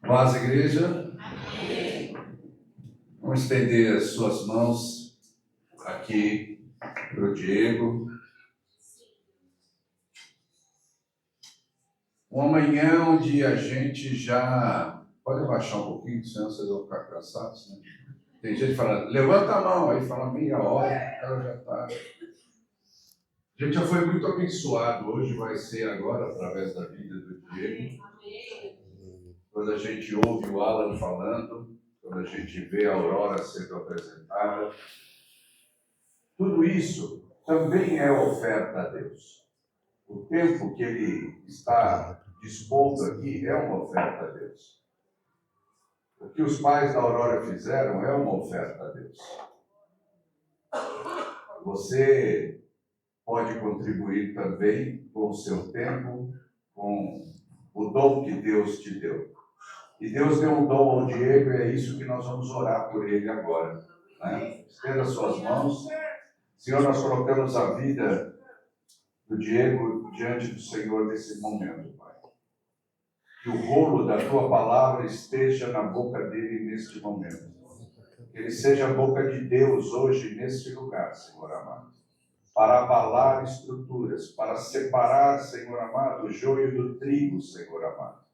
Paz, igreja. Vamos estender as suas mãos aqui para o Diego. Uma manhã onde a gente já... Pode abaixar um pouquinho, senão vocês vão ficar cansados, né? Tem gente falando, levanta a mão, aí fala meia hora, o cara já está... A gente já foi muito abençoado, hoje vai ser agora através da vida do Diego. Quando a gente ouve o Alan falando, quando a gente vê a Aurora sendo apresentada, tudo isso também é oferta a Deus. O tempo que ele está dispondo aqui é uma oferta a Deus. O que os pais da Aurora fizeram é uma oferta a Deus. Você pode contribuir também com o seu tempo, com o dom que Deus te deu. E Deus deu um dom ao Diego e é isso que nós vamos orar por ele agora, né? Estenda suas mãos. Senhor, nós colocamos a vida do Diego diante do Senhor nesse momento, Pai. Que o rolo da Tua palavra esteja na boca dele neste momento. Que ele seja a boca de Deus hoje neste lugar, Senhor amado. Para abalar estruturas, para separar, Senhor amado, o joio do trigo, Senhor amado.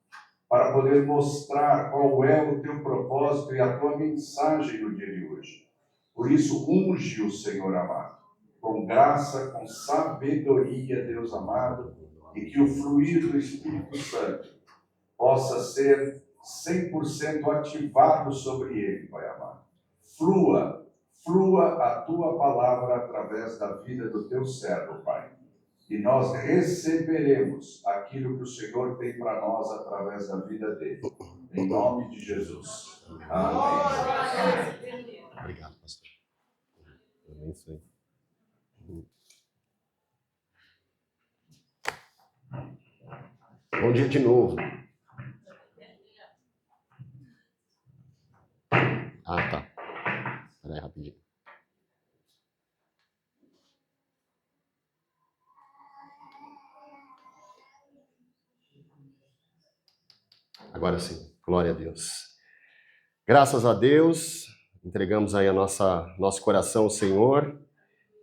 Para poder mostrar qual é o Teu propósito e a Tua mensagem no dia de hoje. Por isso, unge o Senhor amado, com graça, com sabedoria, Deus amado, e que o fluir do Espírito Santo possa ser 100% ativado sobre ele, Pai amado. Flua a Tua palavra através da vida do Teu servo, Pai. E nós receberemos aquilo que o Senhor tem para nós através da vida dele. Em nome de Jesus. Amém. Obrigado, pastor. É isso aí. Bom dia de novo. Ah, tá. Espera aí, rapidinho. Agora sim, glória a Deus. Graças a Deus, entregamos aí nosso coração ao Senhor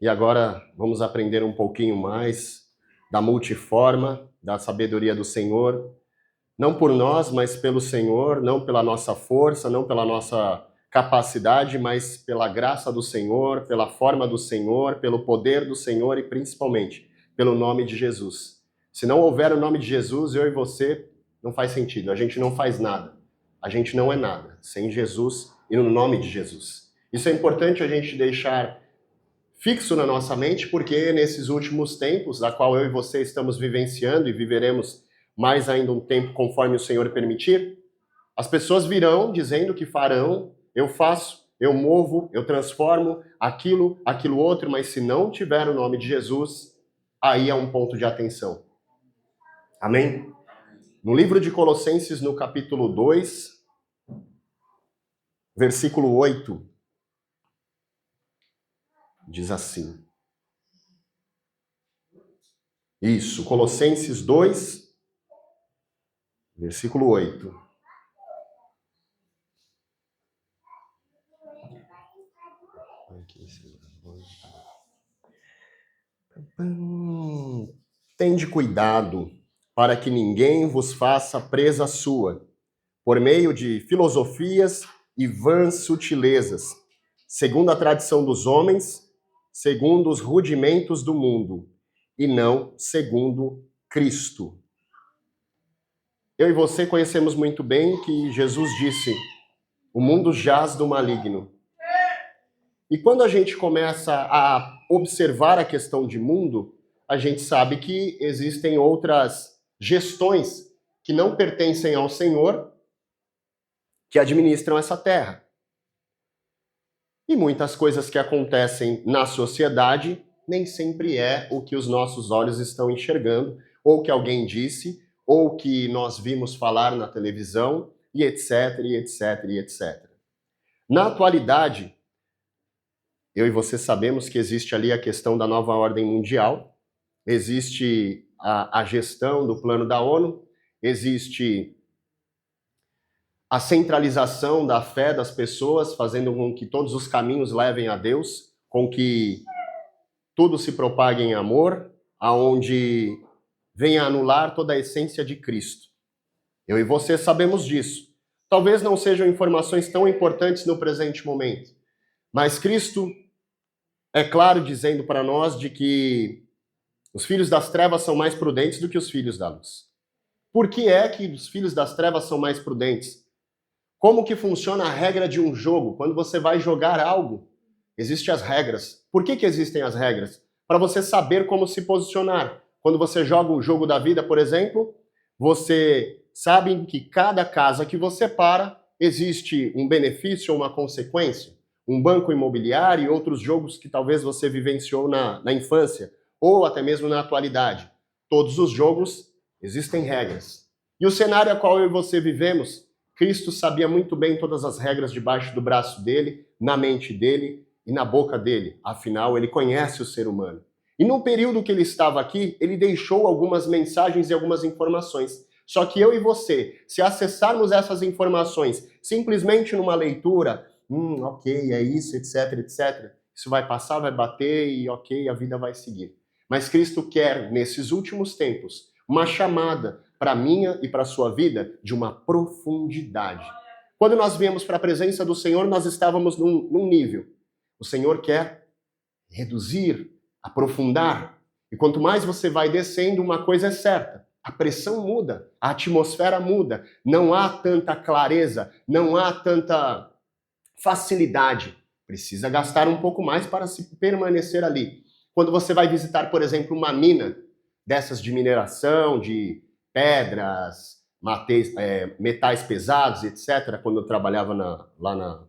e agora vamos aprender um pouquinho mais da multiforma, da sabedoria do Senhor, não por nós, mas pelo Senhor, não pela nossa força, não pela nossa capacidade, mas pela graça do Senhor, pela forma do Senhor, pelo poder do Senhor e principalmente pelo nome de Jesus. Se não houver o nome de Jesus, eu e você, não faz sentido, a gente não faz nada. A gente não é nada sem Jesus e no nome de Jesus. Isso é importante a gente deixar fixo na nossa mente, porque nesses últimos tempos, da qual eu e você estamos vivenciando e viveremos mais ainda um tempo conforme o Senhor permitir, as pessoas virão dizendo que farão, eu faço, eu movo, eu transformo aquilo outro, mas se não tiver o nome de Jesus, aí é um ponto de atenção. Amém? No livro de Colossenses, no capítulo 2, versículo 8, diz assim. Isso, Colossenses 2, versículo 8. Tende cuidado para que ninguém vos faça presa sua, por meio de filosofias e vãs sutilezas, segundo a tradição dos homens, segundo os rudimentos do mundo, e não segundo Cristo. Eu e você conhecemos muito bem que Jesus disse, o mundo jaz do maligno. E quando a gente começa a observar a questão de mundo, a gente sabe que existem outras gestões que não pertencem ao Senhor, que administram essa terra. E muitas coisas que acontecem na sociedade nem sempre é o que os nossos olhos estão enxergando, ou que alguém disse, ou que nós vimos falar na televisão, e etc, e etc, e etc. Na atualidade, eu e você sabemos que existe ali a questão da nova ordem mundial, existe a gestão do plano da ONU, existe a centralização da fé das pessoas, fazendo com que todos os caminhos levem a Deus, com que tudo se propague em amor, aonde venha anular toda a essência de Cristo. Eu e você sabemos disso. Talvez não sejam informações tão importantes no presente momento, mas Cristo é claro dizendo para nós de que os filhos das trevas são mais prudentes do que os filhos da luz. Por que é que os filhos das trevas são mais prudentes? Como que funciona a regra de um jogo? Quando você vai jogar algo, existem as regras. Por que existem as regras? Para você saber como se posicionar. Quando você joga o jogo da vida, por exemplo, você sabe que cada casa que você para, existe um benefício ou uma consequência. Um banco imobiliário e outros jogos que talvez você vivenciou na infância, ou até mesmo na atualidade. Todos os jogos existem regras. E o cenário a qual eu e você vivemos, Cristo sabia muito bem todas as regras debaixo do braço dele, na mente dele e na boca dele. Afinal, ele conhece o ser humano. E no período que ele estava aqui, ele deixou algumas mensagens e algumas informações. Só que eu e você, se acessarmos essas informações simplesmente numa leitura, ok, é isso, etc, etc, isso vai passar, vai bater e ok, a vida vai seguir. Mas Cristo quer, nesses últimos tempos, uma chamada para a minha e para a sua vida de uma profundidade. Quando nós viemos para a presença do Senhor, nós estávamos num nível. O Senhor quer reduzir, aprofundar. E quanto mais você vai descendo, uma coisa é certa. A pressão muda, a atmosfera muda. Não há tanta clareza, não há tanta facilidade. Precisa gastar um pouco mais para se permanecer ali. Quando você vai visitar, por exemplo, uma mina dessas de mineração, de pedras, metais pesados, etc., quando eu trabalhava lá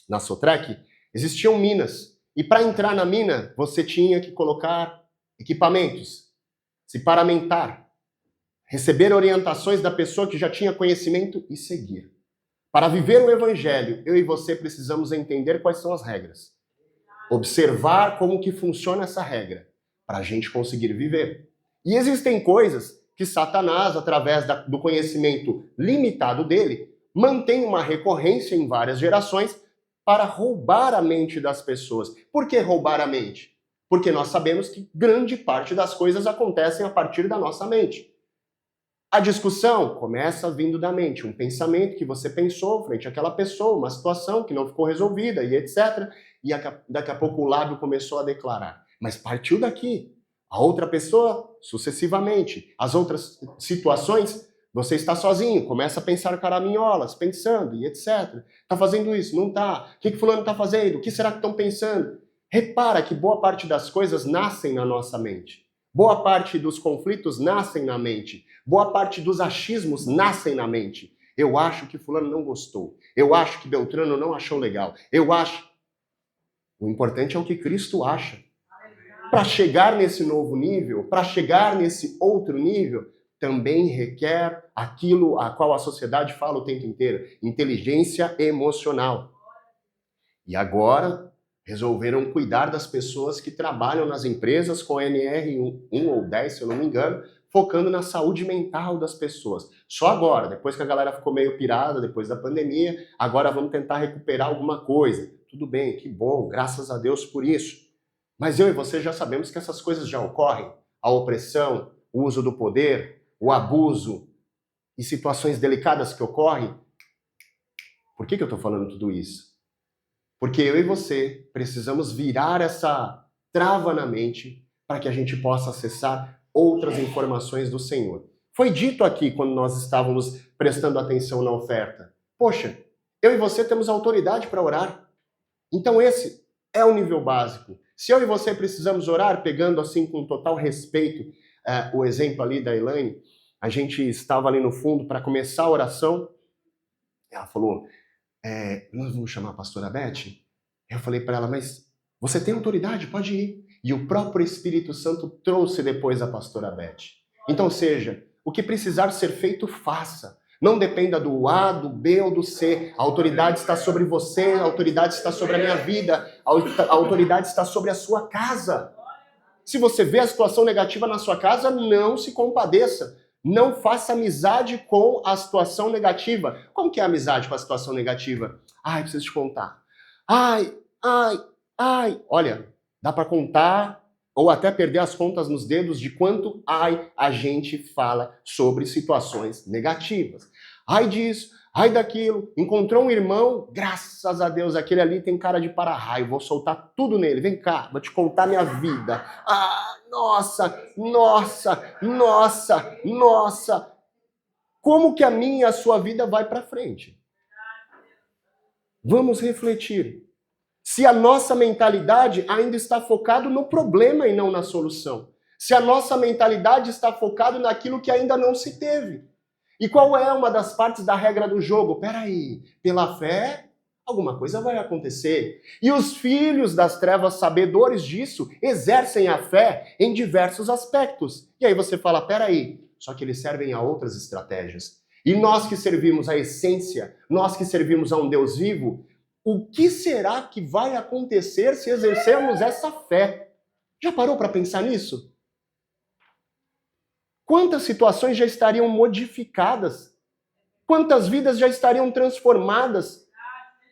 na Sotrec, existiam minas. E para entrar na mina, você tinha que colocar equipamentos, se paramentar, receber orientações da pessoa que já tinha conhecimento e seguir. Para viver o Evangelho, eu e você precisamos entender quais são as regras. Observar como que funciona essa regra, para a gente conseguir viver. E existem coisas que Satanás, através do conhecimento limitado dele, mantém uma recorrência em várias gerações para roubar a mente das pessoas. Por que roubar a mente? Porque nós sabemos que grande parte das coisas acontecem a partir da nossa mente. A discussão começa vindo da mente, um pensamento que você pensou frente àquela pessoa, uma situação que não ficou resolvida e etc. E daqui a pouco o lábio começou a declarar. Mas partiu daqui. A outra pessoa, sucessivamente. As outras situações, você está sozinho, começa a pensar caraminholas, pensando e etc. Está fazendo isso? Não está. O que fulano está fazendo? O que será que estão pensando? Repara que boa parte das coisas nascem na nossa mente. Boa parte dos conflitos nascem na mente. Boa parte dos achismos nascem na mente. Eu acho que fulano não gostou. Eu acho que Beltrano não achou legal. Eu acho. O importante é o que Cristo acha. Para chegar nesse novo nível, para chegar nesse outro nível, também requer aquilo a qual a sociedade fala o tempo inteiro, inteligência emocional. E agora resolveram cuidar das pessoas que trabalham nas empresas com NR1 ou 10, se eu não me engano, focando na saúde mental das pessoas. Só agora, depois que a galera ficou meio pirada, depois da pandemia, agora vamos tentar recuperar alguma coisa. Tudo bem, que bom, graças a Deus por isso. Mas eu e você já sabemos que essas coisas já ocorrem. A opressão, o uso do poder, o abuso e situações delicadas que ocorrem. Por que eu estou falando tudo isso? Porque eu e você precisamos virar essa trava na mente para que a gente possa acessar outras informações do Senhor. Foi dito aqui quando nós estávamos prestando atenção na oferta. Poxa, eu e você temos autoridade para orar. Então esse é o nível básico. Se eu e você precisamos orar, pegando assim com total respeito o exemplo ali da Elaine, a gente estava ali no fundo para começar a oração, ela falou, nós vamos chamar a pastora Beth? Eu falei para ela, mas você tem autoridade, pode ir. E o próprio Espírito Santo trouxe depois a pastora Beth. Então, seja, o que precisar ser feito, faça. Não dependa do A, do B ou do C. A autoridade está sobre você, a autoridade está sobre a minha vida, a autoridade está sobre a sua casa. Se você vê a situação negativa na sua casa, não se compadeça. Não faça amizade com a situação negativa. Como que é a amizade com a situação negativa? Ai, preciso te contar. Ai. Olha, dá para contar ou até perder as contas nos dedos de quanto a gente fala sobre situações negativas. Ai disso, ai daquilo. Encontrou um irmão, graças a Deus, aquele ali tem cara de para-raio. Vou soltar tudo nele. Vem cá, vou te contar minha vida. Nossa. Como que a minha e a sua vida vai para frente? Vamos refletir. Se a nossa mentalidade ainda está focada no problema e não na solução. Se a nossa mentalidade está focada naquilo que ainda não se teve. E qual é uma das partes da regra do jogo? Peraí, pela fé, alguma coisa vai acontecer. E os filhos das trevas, sabedores disso, exercem a fé em diversos aspectos. E aí você fala, peraí, só que eles servem a outras estratégias. E nós que servimos a essência, nós que servimos a um Deus vivo, o que será que vai acontecer se exercermos essa fé? Já parou para pensar nisso? Quantas situações já estariam modificadas? Quantas vidas já estariam transformadas?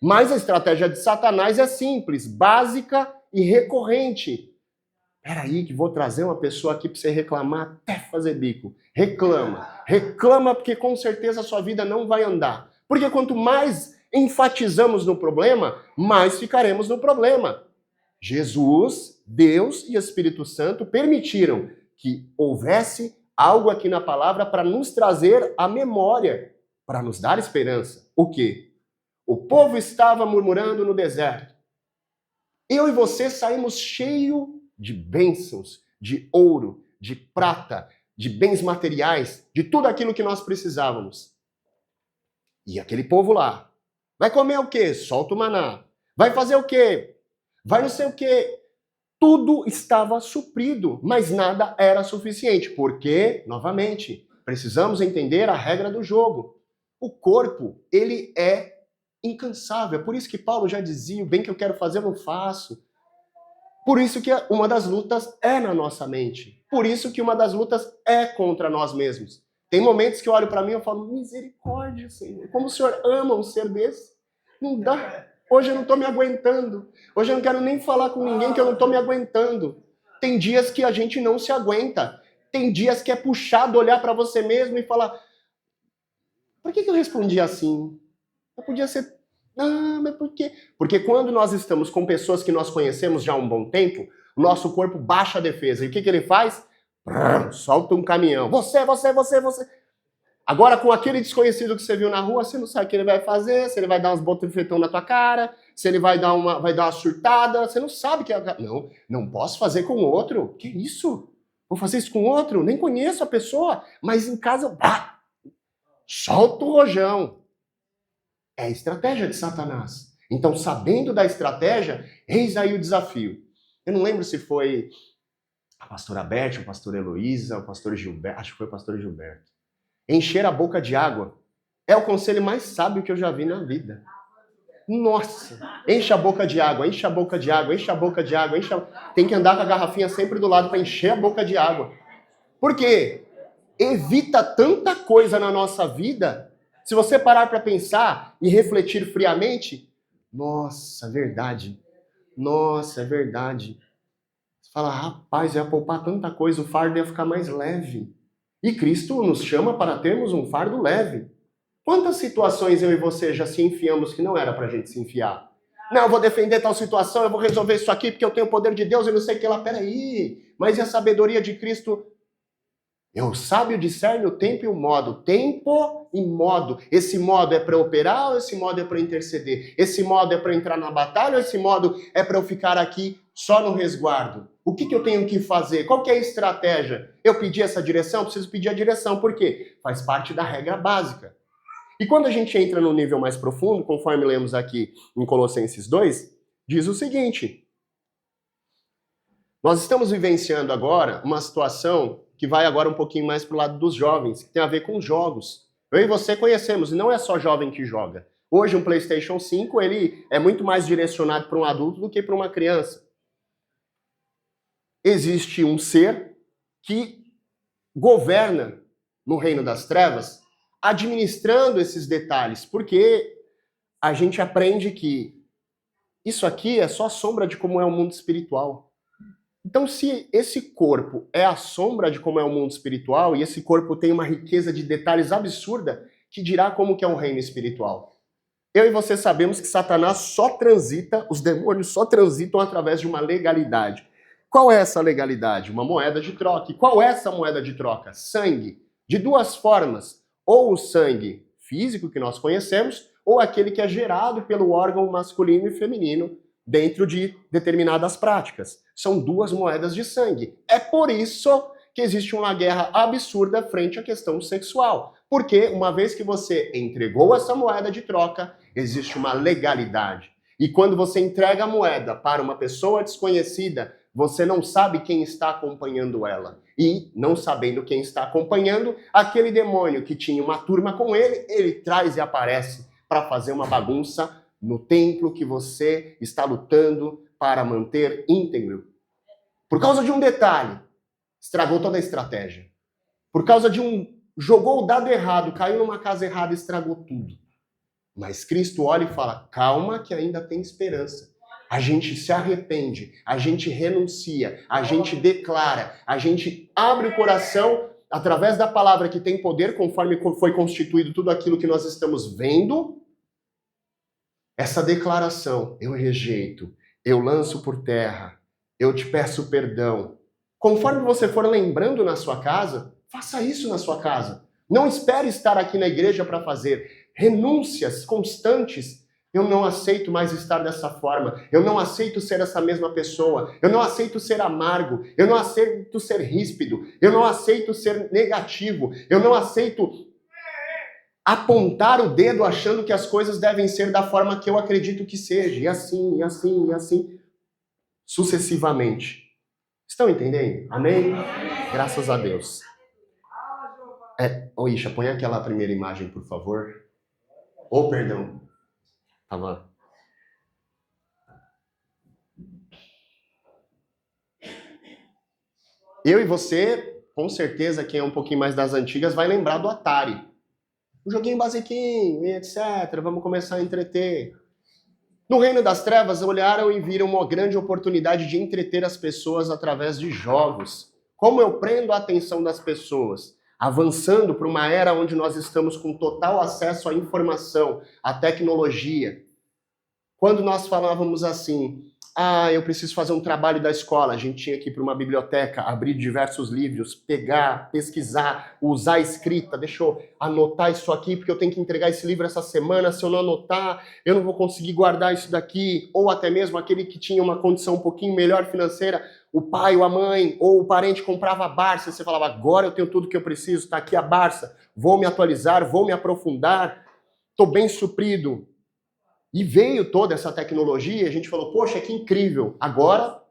Mas a estratégia de Satanás é simples, básica e recorrente. Peraí que vou trazer uma pessoa aqui para você reclamar até fazer bico. Reclama porque com certeza a sua vida não vai andar. Porque quanto mais enfatizamos no problema, mais ficaremos no problema. Jesus, Deus e Espírito Santo permitiram que houvesse algo aqui na palavra para nos trazer a memória, para nos dar esperança. O quê? O povo estava murmurando no deserto. Eu e você saímos cheios de bênçãos, de ouro, de prata, de bens materiais, de tudo aquilo que nós precisávamos. E aquele povo lá, vai comer o quê? Solta o maná. Vai fazer o quê? Vai não sei o quê. Tudo estava suprido, mas nada era suficiente. Porque, novamente, precisamos entender a regra do jogo. O corpo, ele é incansável. É por isso que Paulo já dizia, o bem que eu quero fazer eu não faço. Por isso que uma das lutas é na nossa mente. Por isso que uma das lutas é contra nós mesmos. Tem momentos que eu olho para mim e falo, misericórdia, Senhor, como o Senhor ama um ser desse. Não dá. Hoje eu não estou me aguentando. Hoje eu não quero nem falar com ninguém que eu não estou me aguentando. Tem dias que a gente não se aguenta. Tem dias que é puxado olhar para você mesmo e falar, por que eu respondi assim? Eu podia ser... mas por quê? Porque quando nós estamos com pessoas que nós conhecemos já há um bom tempo, o nosso corpo baixa a defesa. E o que ele faz? Solta um caminhão. Você. Agora, com aquele desconhecido que você viu na rua, você não sabe o que ele vai fazer, se ele vai dar uns botafetão na tua cara, se ele vai dar uma surtada, você não sabe o que é. Não posso fazer com outro. Que isso? Vou fazer isso com outro? Nem conheço a pessoa, mas em casa, solta o rojão. É a estratégia de Satanás. Então, sabendo da estratégia, eis aí o desafio. Eu não lembro se foi a pastora Beth, o pastor Heloísa, o pastor Gilberto, acho que foi o pastor Gilberto. Encher a boca de água é o conselho mais sábio que eu já vi na vida. Nossa, enche a boca de água, enche a boca de água, enche a boca de água, tem que andar com a garrafinha sempre do lado para encher a boca de água. Por quê? Evita tanta coisa na nossa vida. Se você parar para pensar e refletir friamente, nossa, é verdade. Nossa, é verdade. Você fala, rapaz, eu ia poupar tanta coisa, o fardo ia ficar mais leve. E Cristo nos chama para termos um fardo leve. Quantas situações eu e você já se enfiamos que não era para a gente se enfiar? Não, eu vou defender tal situação, eu vou resolver isso aqui porque eu tenho o poder de Deus e não sei o que lá. Peraí, mas e a sabedoria de Cristo? O sábio discerne o tempo e o modo. Tempo e modo. Esse modo é para operar ou esse modo é para interceder? Esse modo é para entrar na batalha ou esse modo é para eu ficar aqui só no resguardo? O que eu tenho que fazer? Qual que é a estratégia? Eu pedi essa direção? Preciso pedir a direção. Por quê? Faz parte da regra básica. E quando a gente entra no nível mais profundo, conforme lemos aqui em Colossenses 2, diz o seguinte. Nós estamos vivenciando agora uma situação que vai agora um pouquinho mais para o lado dos jovens, que tem a ver com jogos. Eu e você conhecemos, e não é só jovem que joga. Hoje um PlayStation 5, ele é muito mais direcionado para um adulto do que para uma criança. Existe um ser que governa no reino das trevas, administrando esses detalhes, porque a gente aprende que isso aqui é só a sombra de como é o mundo espiritual. Então, se esse corpo é a sombra de como é o mundo espiritual, e esse corpo tem uma riqueza de detalhes absurda, que dirá como que é o reino espiritual. Eu e você sabemos que Satanás só transita, os demônios só transitam através de uma legalidade. Qual é essa legalidade? Uma moeda de troca. E qual é essa moeda de troca? Sangue. De duas formas. Ou o sangue físico que nós conhecemos, ou aquele que é gerado pelo órgão masculino e feminino dentro de determinadas práticas. São duas moedas de sangue. É por isso que existe uma guerra absurda frente à questão sexual. Porque uma vez que você entregou essa moeda de troca, existe uma legalidade. E quando você entrega a moeda para uma pessoa desconhecida, você não sabe quem está acompanhando ela. E, não sabendo quem está acompanhando, aquele demônio que tinha uma turma com ele, ele traz e aparece para fazer uma bagunça no templo que você está lutando para manter íntegro. Por causa de um detalhe, estragou toda a estratégia. Por causa de jogou o dado errado, caiu numa casa errada e estragou tudo. Mas Cristo olha e fala, calma que ainda tem esperança. A gente se arrepende, a gente renuncia, a gente declara, a gente abre o coração através da palavra que tem poder, conforme foi constituído tudo aquilo que nós estamos vendo. Essa declaração, eu rejeito, eu lanço por terra, eu te peço perdão. Conforme você for lembrando na sua casa, faça isso na sua casa. Não espere estar aqui na igreja para fazer. Renúncias constantes. Eu não aceito mais estar dessa forma. Eu não aceito ser essa mesma pessoa. Eu não aceito ser amargo. Eu não aceito ser ríspido. Eu não aceito ser negativo. Eu não aceito apontar o dedo achando que as coisas devem ser da forma que eu acredito que seja. E assim, e assim, e assim, sucessivamente. Estão entendendo? Amém? Graças a Deus. Ô Isha, põe aquela primeira imagem, por favor. Oh, perdão. Tava... Eu e você, com certeza, quem é um pouquinho mais das antigas, vai lembrar do Atari. Um joguinho basiquinho, e etc. Vamos começar a entreter. No reino das trevas, olharam e viram uma grande oportunidade de entreter as pessoas através de jogos. Como eu prendo a atenção das pessoas? Avançando para uma era onde nós estamos com total acesso à informação, à tecnologia. Quando nós falávamos assim, eu preciso fazer um trabalho da escola, a gente tinha que ir para uma biblioteca, abrir diversos livros, pegar, pesquisar, usar a escrita, deixa eu anotar isso aqui, porque eu tenho que entregar esse livro essa semana, se eu não anotar, eu não vou conseguir guardar isso daqui, ou até mesmo aquele que tinha uma condição um pouquinho melhor financeira, o pai ou a mãe, ou o parente comprava a Barça, você falava, agora eu tenho tudo que eu preciso, está aqui a Barça, vou me atualizar, vou me aprofundar, estou bem suprido. E veio toda essa tecnologia e a gente falou, poxa, que incrível. Agora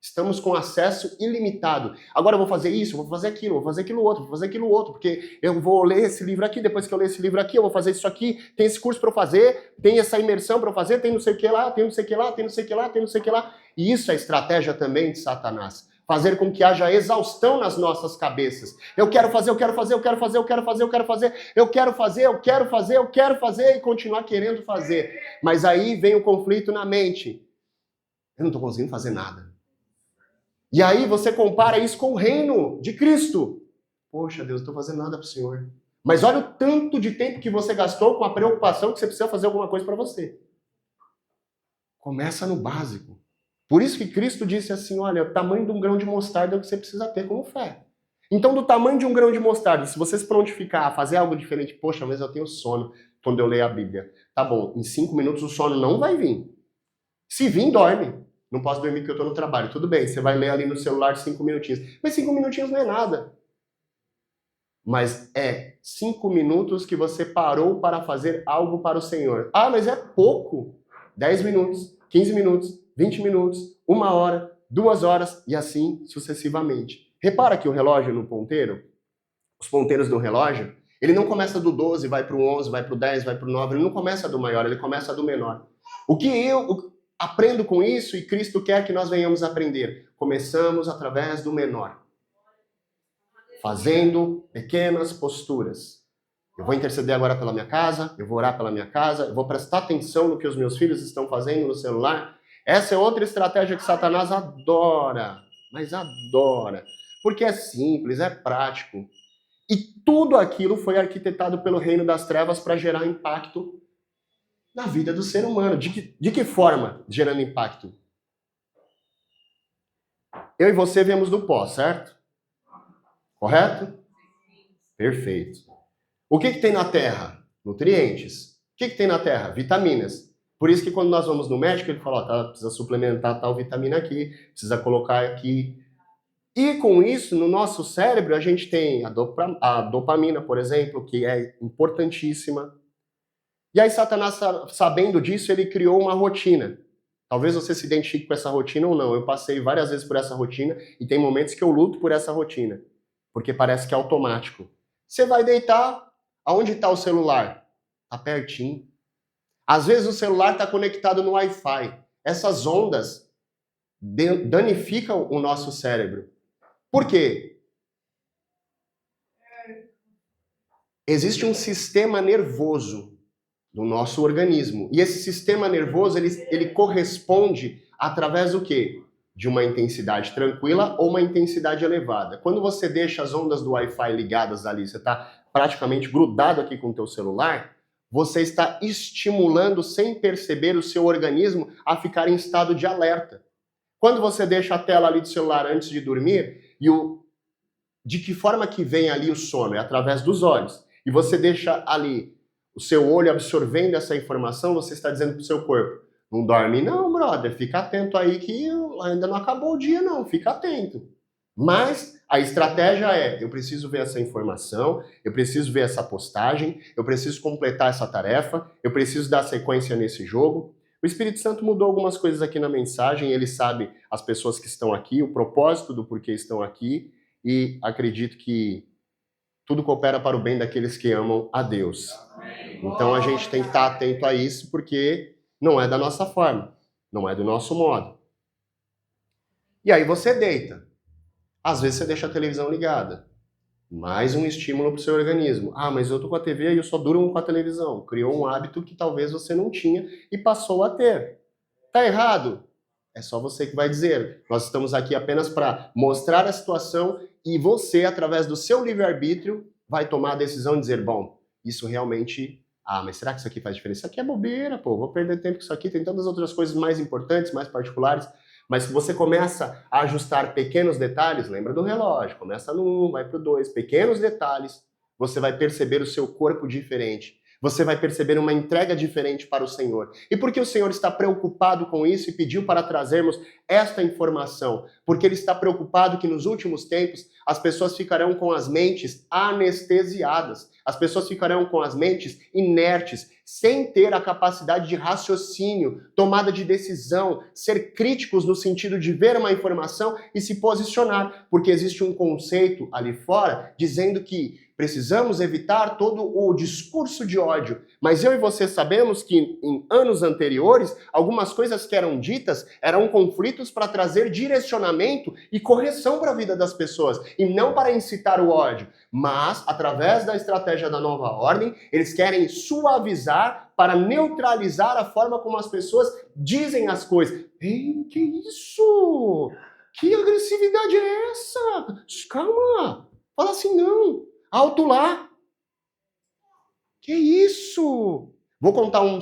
estamos com acesso ilimitado. Agora eu vou fazer isso, vou fazer aquilo, vou fazer aquilo outro, vou fazer aquilo outro, porque eu vou ler esse livro aqui, depois que eu ler esse livro aqui, eu vou fazer isso aqui, tem esse curso para eu fazer, tem essa imersão para eu fazer, tem não sei o que lá, tem não sei o que lá, tem não sei o que lá, tem não sei o que lá. E isso é estratégia também de Satanás. Fazer com que haja exaustão nas nossas cabeças. Eu quero fazer, eu quero fazer, eu quero fazer, eu quero fazer, eu quero fazer, eu quero fazer, eu quero fazer, eu quero fazer e continuar querendo fazer. Mas aí vem o conflito na mente. Eu não estou conseguindo fazer nada. E aí você compara isso com o reino de Cristo. Poxa, Deus, não estou fazendo nada para o Senhor. Mas olha o tanto de tempo que você gastou com a preocupação que você precisa fazer alguma coisa para você. Começa no básico. Por isso que Cristo disse assim, olha, o tamanho de um grão de mostarda é o que você precisa ter como fé. Então, do tamanho de um grão de mostarda, se você se prontificar a fazer algo diferente, poxa, mas eu tenho sono quando eu leio a Bíblia. Tá bom, em 5 minutos o sono não vai vir. Se vir, dorme. Não posso dormir porque eu estou no trabalho. Tudo bem, você vai ler ali no celular 5 minutinhos. Mas 5 minutinhos não é nada. Mas é 5 minutos que você parou para fazer algo para o Senhor. Ah, mas é pouco. 10 minutos, 15 minutos, 20 minutos, 1 hora, 2 horas e assim sucessivamente. Repara que o relógio no ponteiro, os ponteiros do relógio, ele não começa do 12, vai para o 11, vai para o 10, vai para o 9, ele não começa do maior, ele começa do menor. O que eu aprendo com isso e Cristo quer que nós venhamos aprender? Começamos através do menor. fazendo pequenas posturas. Eu vou interceder agora pela minha casa, eu vou orar pela minha casa, eu vou prestar atenção no que os meus filhos estão fazendo no celular. Essa é outra estratégia que Satanás adora, mas adora. Porque é simples, é prático. E tudo aquilo foi arquitetado pelo reino das trevas para gerar impacto na vida do ser humano. De que forma gerando impacto? Eu e você viemos do pó, certo? Correto? Perfeito. O que tem na terra? Nutrientes. O que tem na terra? Vitaminas. Por isso que quando nós vamos no médico, ele fala, tá, precisa suplementar tal vitamina aqui, precisa colocar aqui. E com isso, no nosso cérebro, a gente tem a dopamina, por exemplo, que é importantíssima. E aí Satanás, sabendo disso, ele criou uma rotina. Talvez você se identifique com essa rotina ou não. Eu passei várias vezes por essa rotina e tem momentos que eu luto por essa rotina. Porque parece que é automático. Você vai deitar, aonde está o celular? Está pertinho. Às vezes o celular está conectado no Wi-Fi. Essas ondas danificam o nosso cérebro. Por quê? Existe um sistema nervoso do nosso organismo. E esse sistema nervoso, ele corresponde através do quê? De uma intensidade tranquila ou uma intensidade elevada. Quando você deixa as ondas do Wi-Fi ligadas ali, você está praticamente grudado aqui com o teu celular, você está estimulando sem perceber o seu organismo a ficar em estado de alerta. Quando você deixa a tela ali do celular antes de dormir, de que forma que vem ali o sono? É através dos olhos. E você deixa ali o seu olho absorvendo essa informação, você está dizendo para o seu corpo, não dorme não, brother, fica atento aí que ainda não acabou o dia não, fica atento. Mas a estratégia é, eu preciso ver essa informação, eu preciso ver essa postagem, eu preciso completar essa tarefa, eu preciso dar sequência nesse jogo. O Espírito Santo mudou algumas coisas aqui na mensagem, ele sabe as pessoas que estão aqui, o propósito do porquê estão aqui, e acredito que tudo coopera para o bem daqueles que amam a Deus. Então a gente tem que estar atento a isso, porque não é da nossa forma, não é do nosso modo. E aí você deita. Às vezes você deixa a televisão ligada. Mais um estímulo para o seu organismo. Ah, mas eu tô com a TV e eu só durmo com a televisão. Criou um hábito que talvez você não tinha e passou a ter. Tá errado? É só você que vai dizer. Nós estamos aqui apenas para mostrar a situação e você, através do seu livre-arbítrio, vai tomar a decisão de dizer, bom, isso realmente... Ah, mas será que isso aqui faz diferença? Isso aqui é bobeira, pô. Vou perder tempo com isso aqui. Tem tantas outras coisas mais importantes, mais particulares. Mas se você começa a ajustar pequenos detalhes, lembra do relógio, começa no 1, vai pro 2, pequenos detalhes, você vai perceber o seu corpo diferente. Você vai perceber uma entrega diferente para o Senhor. E por que o Senhor está preocupado com isso e pediu para trazermos esta informação? Porque Ele está preocupado que nos últimos tempos as pessoas ficarão com as mentes anestesiadas. As pessoas ficarão com as mentes inertes, sem ter a capacidade de raciocínio, tomada de decisão, ser críticos no sentido de ver uma informação e se posicionar. Porque existe um conceito ali fora dizendo que precisamos evitar todo o discurso de ódio. Mas eu e você sabemos que em anos anteriores, algumas coisas que eram ditas eram conflitos para trazer direcionamento e correção para a vida das pessoas, e não para incitar o ódio. Mas, através da estratégia da nova ordem, eles querem suavizar para neutralizar a forma como as pessoas dizem as coisas. Ei, que isso? Que agressividade é essa? Calma, fala assim não. Alto lá! Que isso? Vou contar um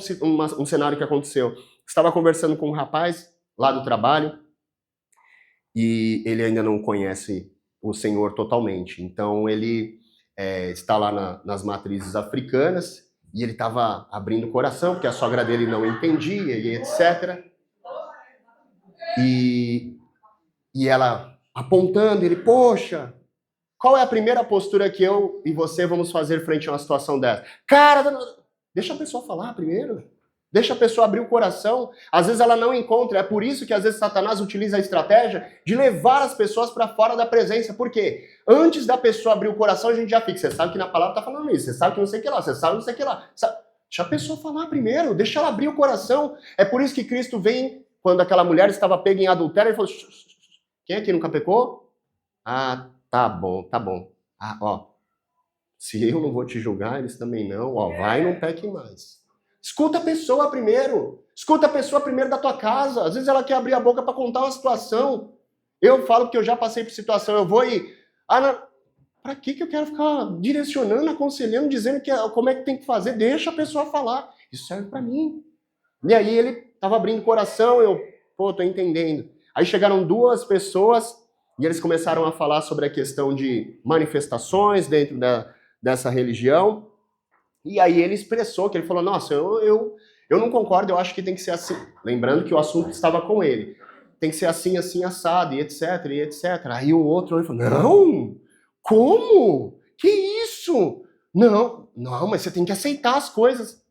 cenário que aconteceu. Estava conversando com um rapaz lá do trabalho e ele ainda não conhece o Senhor totalmente. Então ele está lá nas matrizes africanas e ele estava abrindo o coração porque a sogra dele não entendia e etc. E ela apontando, ele, poxa... Qual é a primeira postura que eu e você vamos fazer frente a uma situação dessa? Cara, deixa a pessoa falar primeiro. Deixa a pessoa abrir o coração. Às vezes ela não encontra. É por isso que às vezes Satanás utiliza a estratégia de levar as pessoas para fora da presença. Por quê? Antes da pessoa abrir o coração, a gente já fica. Você sabe que na palavra está falando isso. Você sabe que não sei o que lá. Você sabe não sei o que lá. Deixa a pessoa falar primeiro. Deixa ela abrir o coração. É por isso que Cristo vem, quando aquela mulher estava pega em adultério, ele falou, quem aqui nunca pecou? Ah, tá bom. Ah, ó, se eu não vou te julgar, eles também não. Ó, vai e não peque mais. Escuta a pessoa primeiro. Escuta a pessoa primeiro da tua casa. Às vezes ela quer abrir a boca para contar uma situação. Eu falo que eu já passei por situação. Eu vou e... Para que eu quero ficar direcionando, aconselhando, dizendo como é que tem que fazer? Deixa a pessoa falar. Isso serve para mim. E aí ele estava abrindo o coração, tô entendendo. Aí chegaram 2 pessoas e eles começaram a falar sobre a questão de manifestações dentro dessa religião. E aí ele expressou que ele falou, nossa, eu não concordo, eu acho que tem que ser assim. Lembrando que o assunto estava com ele. Tem que ser assim, assim, assado, e etc, e etc. Aí o outro falou, não, como? Que isso? Não, mas você tem que aceitar as coisas.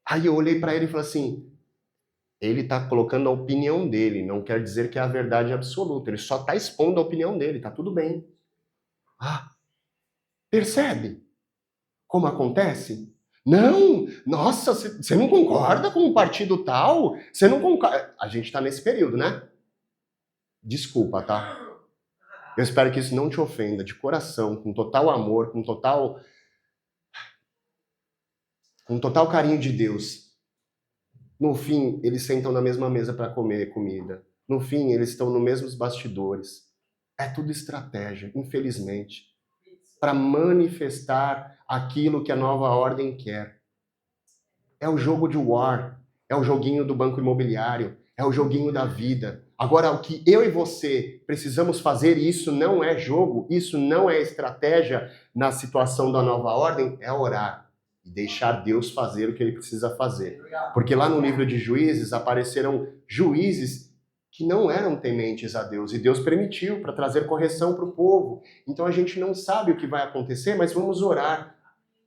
Aí eu olhei para ele e falei assim, ele está colocando a opinião dele, não quer dizer que é a verdade absoluta, ele só está expondo a opinião dele, tá tudo bem. Percebe como acontece? Não, nossa, você não concorda com um partido tal? Você não concorda? A gente está nesse período, né? Desculpa, tá? Eu espero que isso não te ofenda, de coração, com total amor, com total carinho de Deus. No fim, eles sentam na mesma mesa para comer comida. No fim, eles estão nos mesmos bastidores. É tudo estratégia, infelizmente, para manifestar aquilo que a nova ordem quer. É o jogo de war, é o joguinho do banco imobiliário, é o joguinho da vida. Agora, o que eu e você precisamos fazer, e isso não é jogo, isso não é estratégia na situação da nova ordem, é orar e deixar Deus fazer o que ele precisa fazer. Porque lá no livro de Juízes apareceram juízes que não eram tementes a Deus, e Deus permitiu para trazer correção para o povo. Então a gente não sabe o que vai acontecer, mas vamos orar.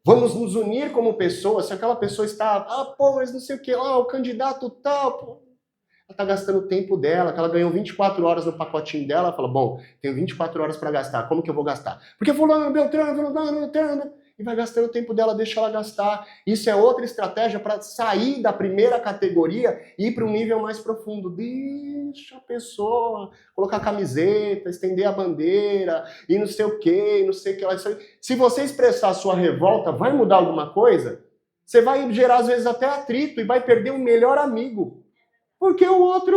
Vamos nos unir como pessoas. Se aquela pessoa está, mas não sei o que lá, o candidato tal, ela está gastando o tempo dela, que ela ganhou 24 horas no pacotinho dela, ela fala, bom, tenho 24 horas para gastar, como que eu vou gastar? Porque fulano, Beltrano, e vai gastando o tempo dela, deixa ela gastar. Isso é outra estratégia para sair da primeira categoria e ir para um nível mais profundo. Deixa a pessoa colocar camiseta, estender a bandeira, e não sei o que, não sei o que lá. Se você expressar a sua revolta, vai mudar alguma coisa? Você vai gerar, às vezes, até atrito e vai perder o melhor amigo. Porque o outro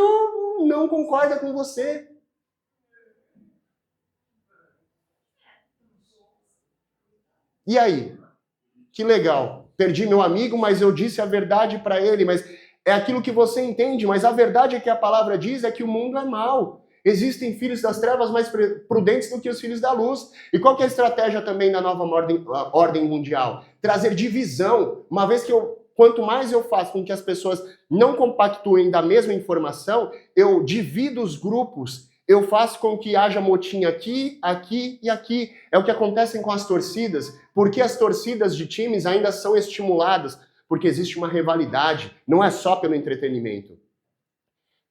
não concorda com você. E aí? Que legal. Perdi meu amigo, mas eu disse a verdade para ele. Mas é aquilo que você entende. Mas a verdade é que a palavra diz é que o mundo é mau. Existem filhos das trevas mais prudentes do que os filhos da luz. E qual que é a estratégia também da nova ordem mundial? Trazer divisão. Uma vez que quanto mais eu faço com que as pessoas não compactuem da mesma informação, eu divido os grupos, eu faço com que haja motim aqui, aqui e aqui. É o que acontece com as torcidas, porque as torcidas de times ainda são estimuladas, porque existe uma rivalidade, não é só pelo entretenimento.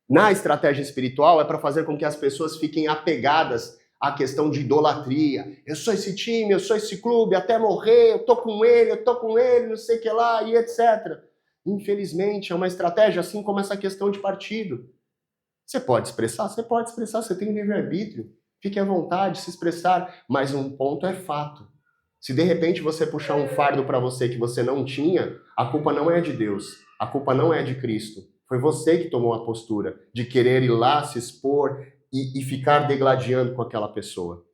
Na estratégia espiritual é para fazer com que as pessoas fiquem apegadas à questão de idolatria. Eu sou esse time, eu sou esse clube, até morrer, eu tô com ele, não sei o que lá, e etc. Infelizmente, é uma estratégia assim como essa questão de partido. Você pode expressar? Você pode expressar, você tem livre-arbítrio. Fique à vontade de se expressar, mas um ponto é fato. Se de repente você puxar um fardo para você que você não tinha, a culpa não é de Deus, a culpa não é de Cristo. Foi você que tomou a postura de querer ir lá, se expor e ficar degladiando com aquela pessoa.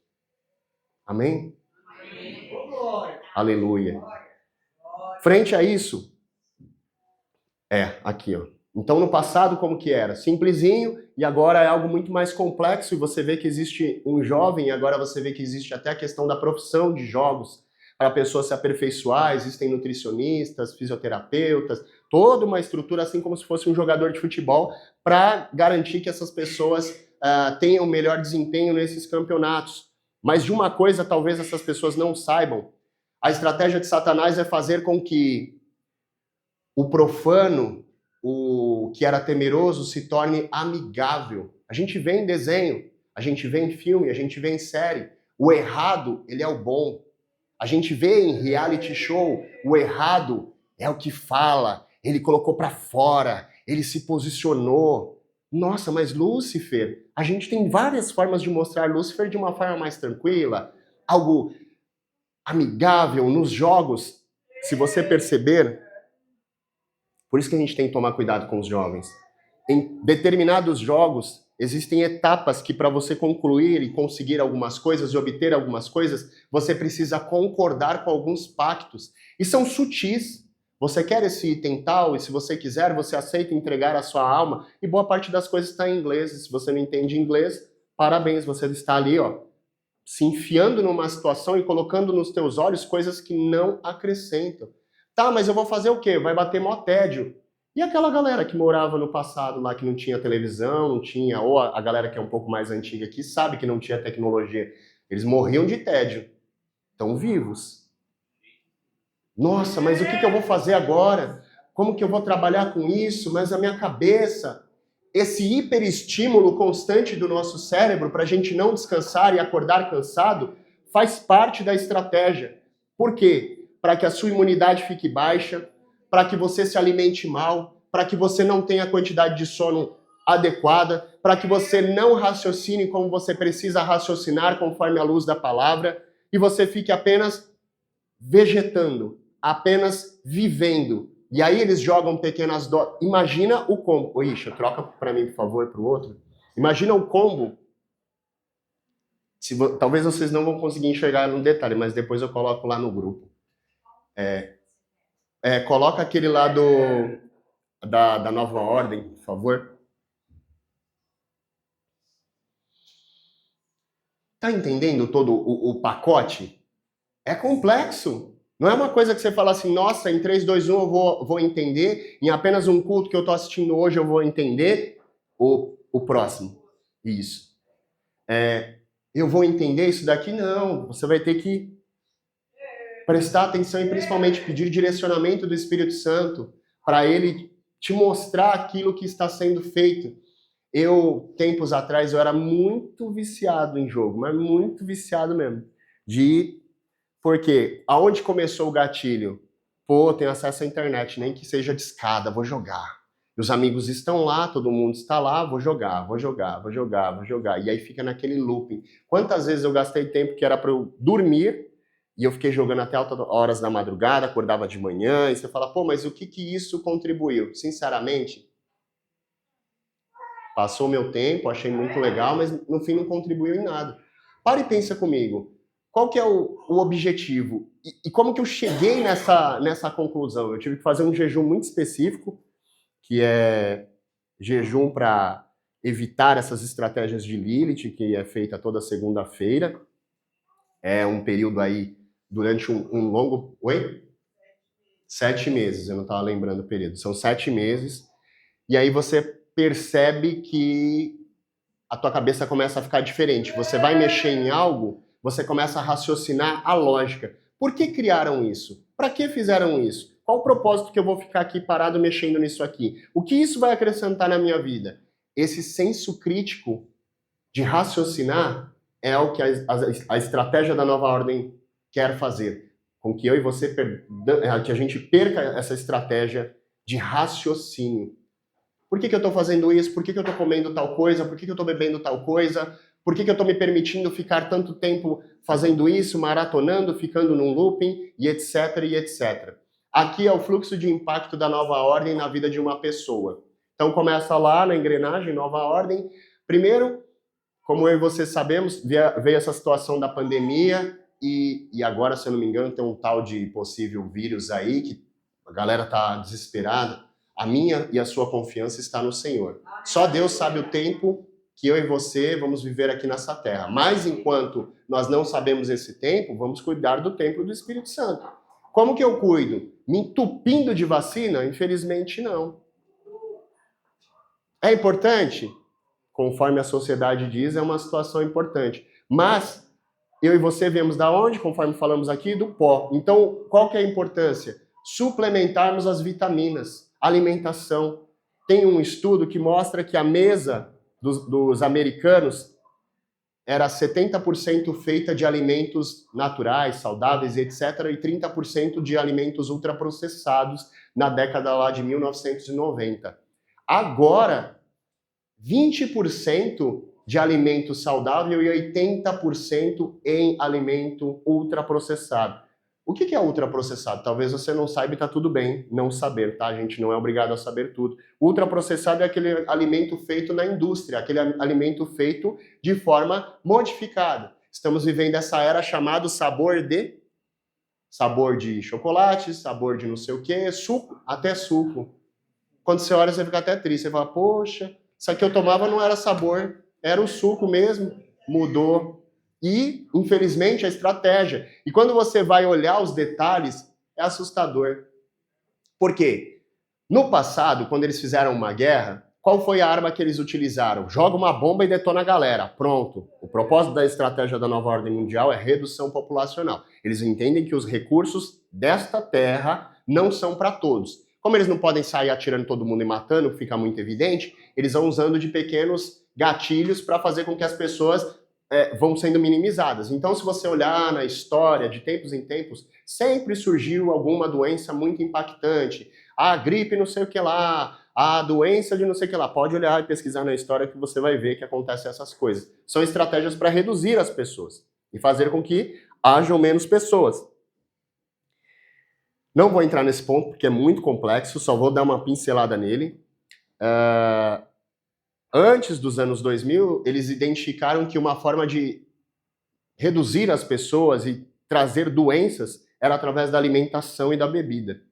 Amém? Amém. Aleluia. Frente a isso, aqui, ó. Então, no passado, como que era? Simplesinho, e agora é algo muito mais complexo, e você vê que existe um jovem, e agora você vê que existe até a questão da profissão de jogos, para a pessoa se aperfeiçoar, existem nutricionistas, fisioterapeutas, toda uma estrutura, assim como se fosse um jogador de futebol, para garantir que essas pessoas tenham melhor desempenho nesses campeonatos. Mas de uma coisa, talvez essas pessoas não saibam, a estratégia de Satanás é fazer com que o profano, o que era temeroso, se torne amigável. A gente vê em desenho, a gente vê em filme, a gente vê em série. O errado, ele é o bom. A gente vê em reality show, o errado é o que fala, ele colocou para fora, ele se posicionou. Nossa, mas Lúcifer, a gente tem várias formas de mostrar Lúcifer de uma forma mais tranquila. algo amigável nos jogos, se você perceber, por isso que a gente tem que tomar cuidado com os jovens. Em determinados jogos, existem etapas que para você concluir e conseguir algumas coisas e obter algumas coisas, você precisa concordar com alguns pactos. E são sutis. Você quer esse item tal, e se você quiser, você aceita entregar a sua alma, e boa parte das coisas está em inglês, e se você não entende inglês, parabéns, você está ali, ó, se enfiando numa situação e colocando nos teus olhos coisas que não acrescentam. Tá, mas eu vou fazer o quê? Vai bater mó tédio. E aquela galera que morava no passado lá, que não tinha televisão, não tinha, ou a galera que é um pouco mais antiga aqui, sabe que não tinha tecnologia, eles morriam de tédio. Estão vivos. Nossa, mas o que eu vou fazer agora? Como que eu vou trabalhar com isso? Mas a minha cabeça, esse hiperestímulo constante do nosso cérebro para a gente não descansar e acordar cansado, faz parte da estratégia. Por quê? Para que a sua imunidade fique baixa, para que você se alimente mal, para que você não tenha a quantidade de sono adequada, para que você não raciocine como você precisa raciocinar conforme a luz da palavra, e você fique apenas vegetando, apenas vivendo. E aí eles jogam pequenas doses. Imagina o combo. Ô, Isha, troca para mim, por favor, para o outro. Imagina o combo. Talvez vocês não vão conseguir enxergar no detalhe, mas depois eu coloco lá no grupo. Coloca aquele lá da Nova Ordem, por favor. Tá entendendo todo o pacote? É complexo. Não é uma coisa que você fala assim, nossa, em 3, 2, 1 eu vou entender, em apenas um culto que eu tô assistindo hoje eu vou entender o próximo. Isso. Eu vou entender isso daqui? Não. Você vai ter que prestar atenção e principalmente pedir direcionamento do Espírito Santo para ele te mostrar aquilo que está sendo feito. Tempos atrás, eu era muito viciado em jogo, mas muito viciado mesmo. Porque aonde começou o gatilho? Pô, tenho acesso à internet, nem que seja de escada, vou jogar. Os amigos estão lá, todo mundo está lá, vou jogar. E aí fica naquele looping. Quantas vezes eu gastei tempo que era para eu dormir, e eu fiquei jogando até altas horas da madrugada, acordava de manhã, e você fala, pô, mas o que isso contribuiu? Sinceramente, passou meu tempo, achei muito legal, mas no fim não contribuiu em nada. Para e pensa comigo. Qual que é o objetivo? E como que eu cheguei nessa conclusão? Eu tive que fazer um jejum muito específico, que é jejum para evitar essas estratégias de Lilith, que é feita toda segunda-feira. É um período aí, durante um longo... Oi? 7 meses, eu não estava lembrando o período. São 7 meses. E aí você percebe que a tua cabeça começa a ficar diferente. Você vai mexer em algo, você começa a raciocinar a lógica. Por que criaram isso? Para que fizeram isso? Qual o propósito que eu vou ficar aqui parado mexendo nisso aqui? O que isso vai acrescentar na minha vida? Esse senso crítico de raciocinar é o que a estratégia da Nova Ordem quer fazer. Com que eu e você, que a gente perca essa estratégia de raciocínio. Por que eu estou fazendo isso? Por que eu estou comendo tal coisa? Por que eu estou bebendo tal coisa? Por que eu estou me permitindo ficar tanto tempo fazendo isso, maratonando, ficando num looping, e etc, e etc. Aqui é o fluxo de impacto da Nova Ordem na vida de uma pessoa. Então começa lá na engrenagem, Nova Ordem. Primeiro, como eu e você sabemos, veio essa situação da pandemia, e agora, se eu não me engano, tem um tal de possível vírus aí, que a galera está desesperada. A minha e a sua confiança está no Senhor. Só Deus sabe o tempo que eu e você vamos viver aqui nessa terra. Mas enquanto nós não sabemos esse tempo, vamos cuidar do tempo do Espírito Santo. Como que eu cuido? Me entupindo de vacina? Infelizmente não. É importante? Conforme a sociedade diz, é uma situação importante. Mas eu e você viemos da onde? Conforme falamos aqui, do pó. Então, qual que é a importância? Suplementarmos as vitaminas. Alimentação. Tem um estudo que mostra que a mesa dos americanos era 70% feita de alimentos naturais, saudáveis, etc., e 30% de alimentos ultraprocessados na década lá de 1990. Agora, 20% de alimento saudável e 80% em alimento ultraprocessado. O que é ultraprocessado? Talvez você não saiba e está tudo bem não saber, tá? A gente não é obrigado a saber tudo. Ultraprocessado é aquele alimento feito na indústria, aquele alimento feito de forma modificada. Estamos vivendo essa era chamada sabor de chocolate, sabor de não sei o quê, suco, até suco. Quando você olha, você fica até triste. Você fala, poxa, isso aqui eu tomava não era sabor, era o suco mesmo, mudou. E, infelizmente, a estratégia. E quando você vai olhar os detalhes, é assustador. Por quê? No passado, quando eles fizeram uma guerra, qual foi a arma que eles utilizaram? Joga uma bomba e detona a galera. Pronto. O propósito da estratégia da nova ordem mundial é redução populacional. Eles entendem que os recursos desta terra não são para todos. Como eles não podem sair atirando todo mundo e matando, que fica muito evidente, eles vão usando de pequenos gatilhos para fazer com que as pessoas vão sendo minimizadas. Então, se você olhar na história, de tempos em tempos, sempre surgiu alguma doença muito impactante. A gripe não sei o que lá, a doença de não sei o que lá. Pode olhar e pesquisar na história que você vai ver que acontecem essas coisas. São estratégias para reduzir as pessoas e fazer com que hajam menos pessoas. Não vou entrar nesse ponto porque é muito complexo, só vou dar uma pincelada nele. Antes dos anos 2000, eles identificaram que uma forma de reduzir as pessoas e trazer doenças era através da alimentação e da bebida.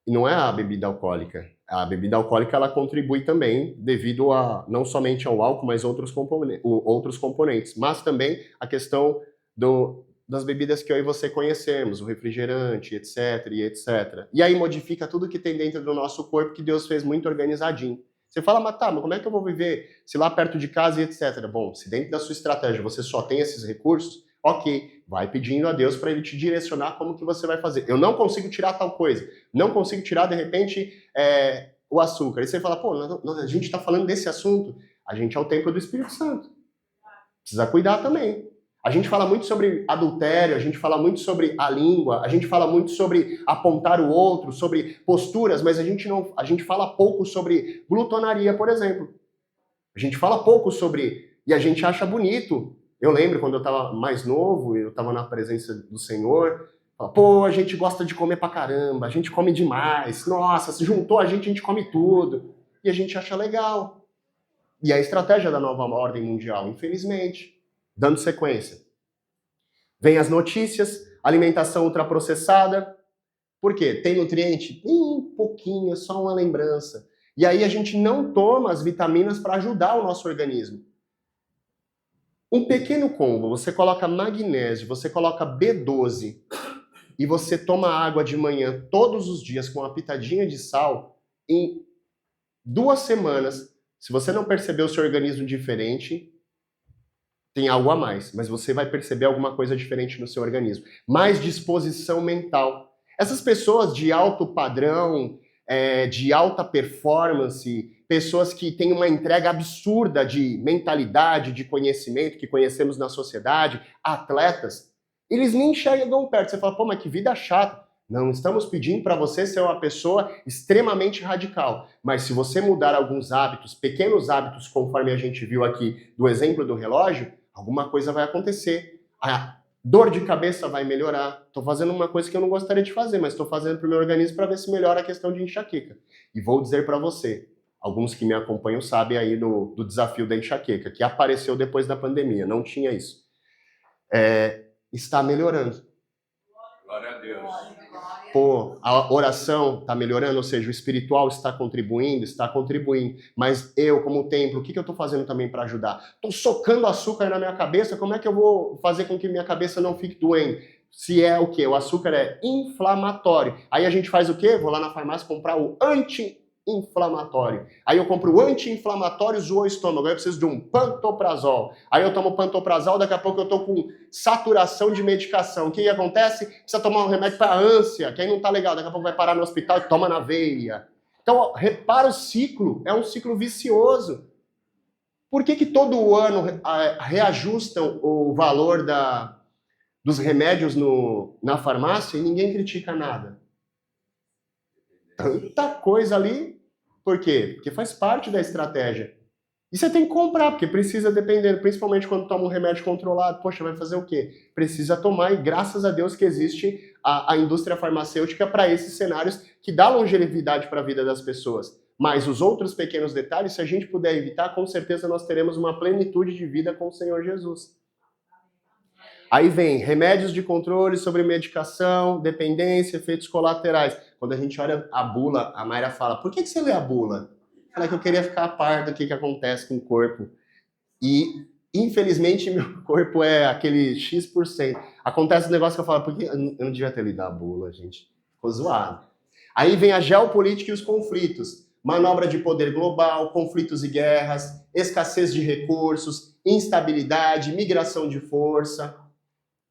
E não é a bebida alcoólica. A bebida alcoólica ela contribui também devido a não somente ao álcool, mas outros componentes. Mas também a questão das bebidas que eu e você conhecemos, o refrigerante, etc, e etc. E aí modifica tudo que tem dentro do nosso corpo que Deus fez muito organizadinho. Você fala, mas como é que eu vou viver se lá perto de casa e etc? Bom, se dentro da sua estratégia você só tem esses recursos, ok, vai pedindo a Deus para ele te direcionar como que você vai fazer. Eu não consigo tirar tal coisa, não consigo tirar, de repente, o açúcar. E você fala, pô, a gente está falando desse assunto, a gente é o templo do Espírito Santo. Precisa cuidar também. A gente fala muito sobre adultério, a gente fala muito sobre a língua, a gente fala muito sobre apontar o outro, sobre posturas, mas a gente fala pouco sobre glutonaria, por exemplo. A gente fala pouco sobre... E a gente acha bonito. Eu lembro quando eu estava mais novo, eu estava na presença do Senhor, pô, a gente gosta de comer pra caramba, a gente come demais, nossa, se juntou a gente come tudo. E a gente acha legal. E a estratégia da nova ordem mundial, infelizmente... Dando sequência. Vem as notícias, alimentação ultraprocessada. Por quê? Tem nutriente? Pouquinho, só uma lembrança. E aí a gente não toma as vitaminas para ajudar o nosso organismo. Um pequeno combo, você coloca magnésio, você coloca B12 e você toma água de manhã todos os dias com uma pitadinha de sal, em 2 semanas, se você não perceber o seu organismo diferente, tem algo a mais, mas você vai perceber alguma coisa diferente no seu organismo. Mais disposição mental. Essas pessoas de alto padrão, de alta performance, pessoas que têm uma entrega absurda de mentalidade, de conhecimento que conhecemos na sociedade, atletas, eles nem chegam perto. Você fala, pô, mas que vida chata. Não estamos pedindo para você ser uma pessoa extremamente radical, mas se você mudar alguns hábitos, pequenos hábitos, conforme a gente viu aqui do exemplo do relógio, alguma coisa vai acontecer. A dor de cabeça vai melhorar. Estou fazendo uma coisa que eu não gostaria de fazer, mas estou fazendo para o meu organismo para ver se melhora a questão de enxaqueca. E vou dizer para você, alguns que me acompanham sabem aí do desafio da enxaqueca, que apareceu depois da pandemia, não tinha isso. Está melhorando. Glória a Deus. Pô, a oração está melhorando, ou seja, o espiritual está contribuindo, mas eu, como templo, o que eu estou fazendo também para ajudar? Estou socando açúcar na minha cabeça, como é que eu vou fazer com que minha cabeça não fique doente? Se é o quê? O açúcar é inflamatório. Aí a gente faz o quê? Vou lá na farmácia comprar o anti-inflamatório. Aí eu compro o anti-inflamatório, zoou o estômago, aí eu preciso de um pantoprazol. Aí eu tomo pantoprazol, daqui a pouco eu tô com saturação de medicação. O que acontece? Precisa tomar um remédio para ânsia, que aí não tá legal, daqui a pouco vai parar no hospital e toma na veia. Então, repara o ciclo, é um ciclo vicioso. Por que todo ano reajustam o valor dos remédios na farmácia e ninguém critica nada? Tanta coisa ali. Por quê? Porque faz parte da estratégia. E você tem que comprar, porque precisa, dependendo, principalmente quando toma um remédio controlado. Poxa, vai fazer o quê? Precisa tomar, e graças a Deus que existe a indústria farmacêutica para esses cenários que dá longevidade para a vida das pessoas. Mas os outros pequenos detalhes, se a gente puder evitar, com certeza nós teremos uma plenitude de vida com o Senhor Jesus. Aí vem remédios de controle sobre medicação, dependência, efeitos colaterais. Quando a gente olha a bula, a Mayra fala, por que você lê a bula? Fala que eu queria ficar a par do que acontece com o corpo. E, infelizmente, meu corpo é aquele X%. Acontece um negócio que eu falo, porque eu não devia ter lido a bula, gente. Ficou zoado. Aí vem a geopolítica e os conflitos. Manobra de poder global, conflitos e guerras, escassez de recursos, instabilidade, migração de força.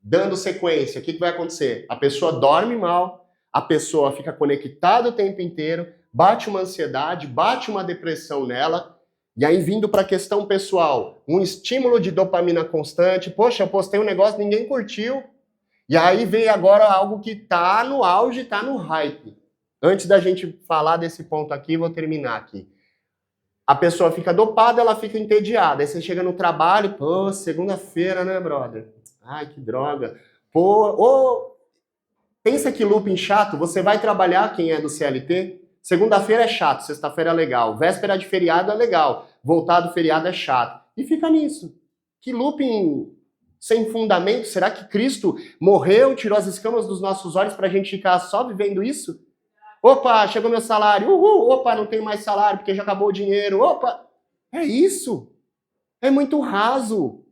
Dando sequência, o que vai acontecer? A pessoa dorme mal, a pessoa fica conectada o tempo inteiro, bate uma ansiedade, bate uma depressão nela, e aí vindo para a questão pessoal, um estímulo de dopamina constante, poxa, eu postei um negócio, ninguém curtiu, e aí vem agora algo que tá no auge, tá no hype. Antes da gente falar desse ponto aqui, vou terminar aqui. A pessoa fica dopada, ela fica entediada, aí você chega no trabalho, pô, segunda-feira, né, brother? Ai, que droga. Pô, pensa que looping chato, você vai trabalhar, quem é do CLT, segunda-feira é chato, sexta-feira é legal, véspera de feriado é legal, voltar do feriado é chato. E fica nisso. Que looping sem fundamento? Será que Cristo morreu, tirou as escamas dos nossos olhos pra gente ficar só vivendo isso? Opa, chegou meu salário, uhul, opa, não tenho mais salário porque já acabou o dinheiro, opa. É isso. É muito raso.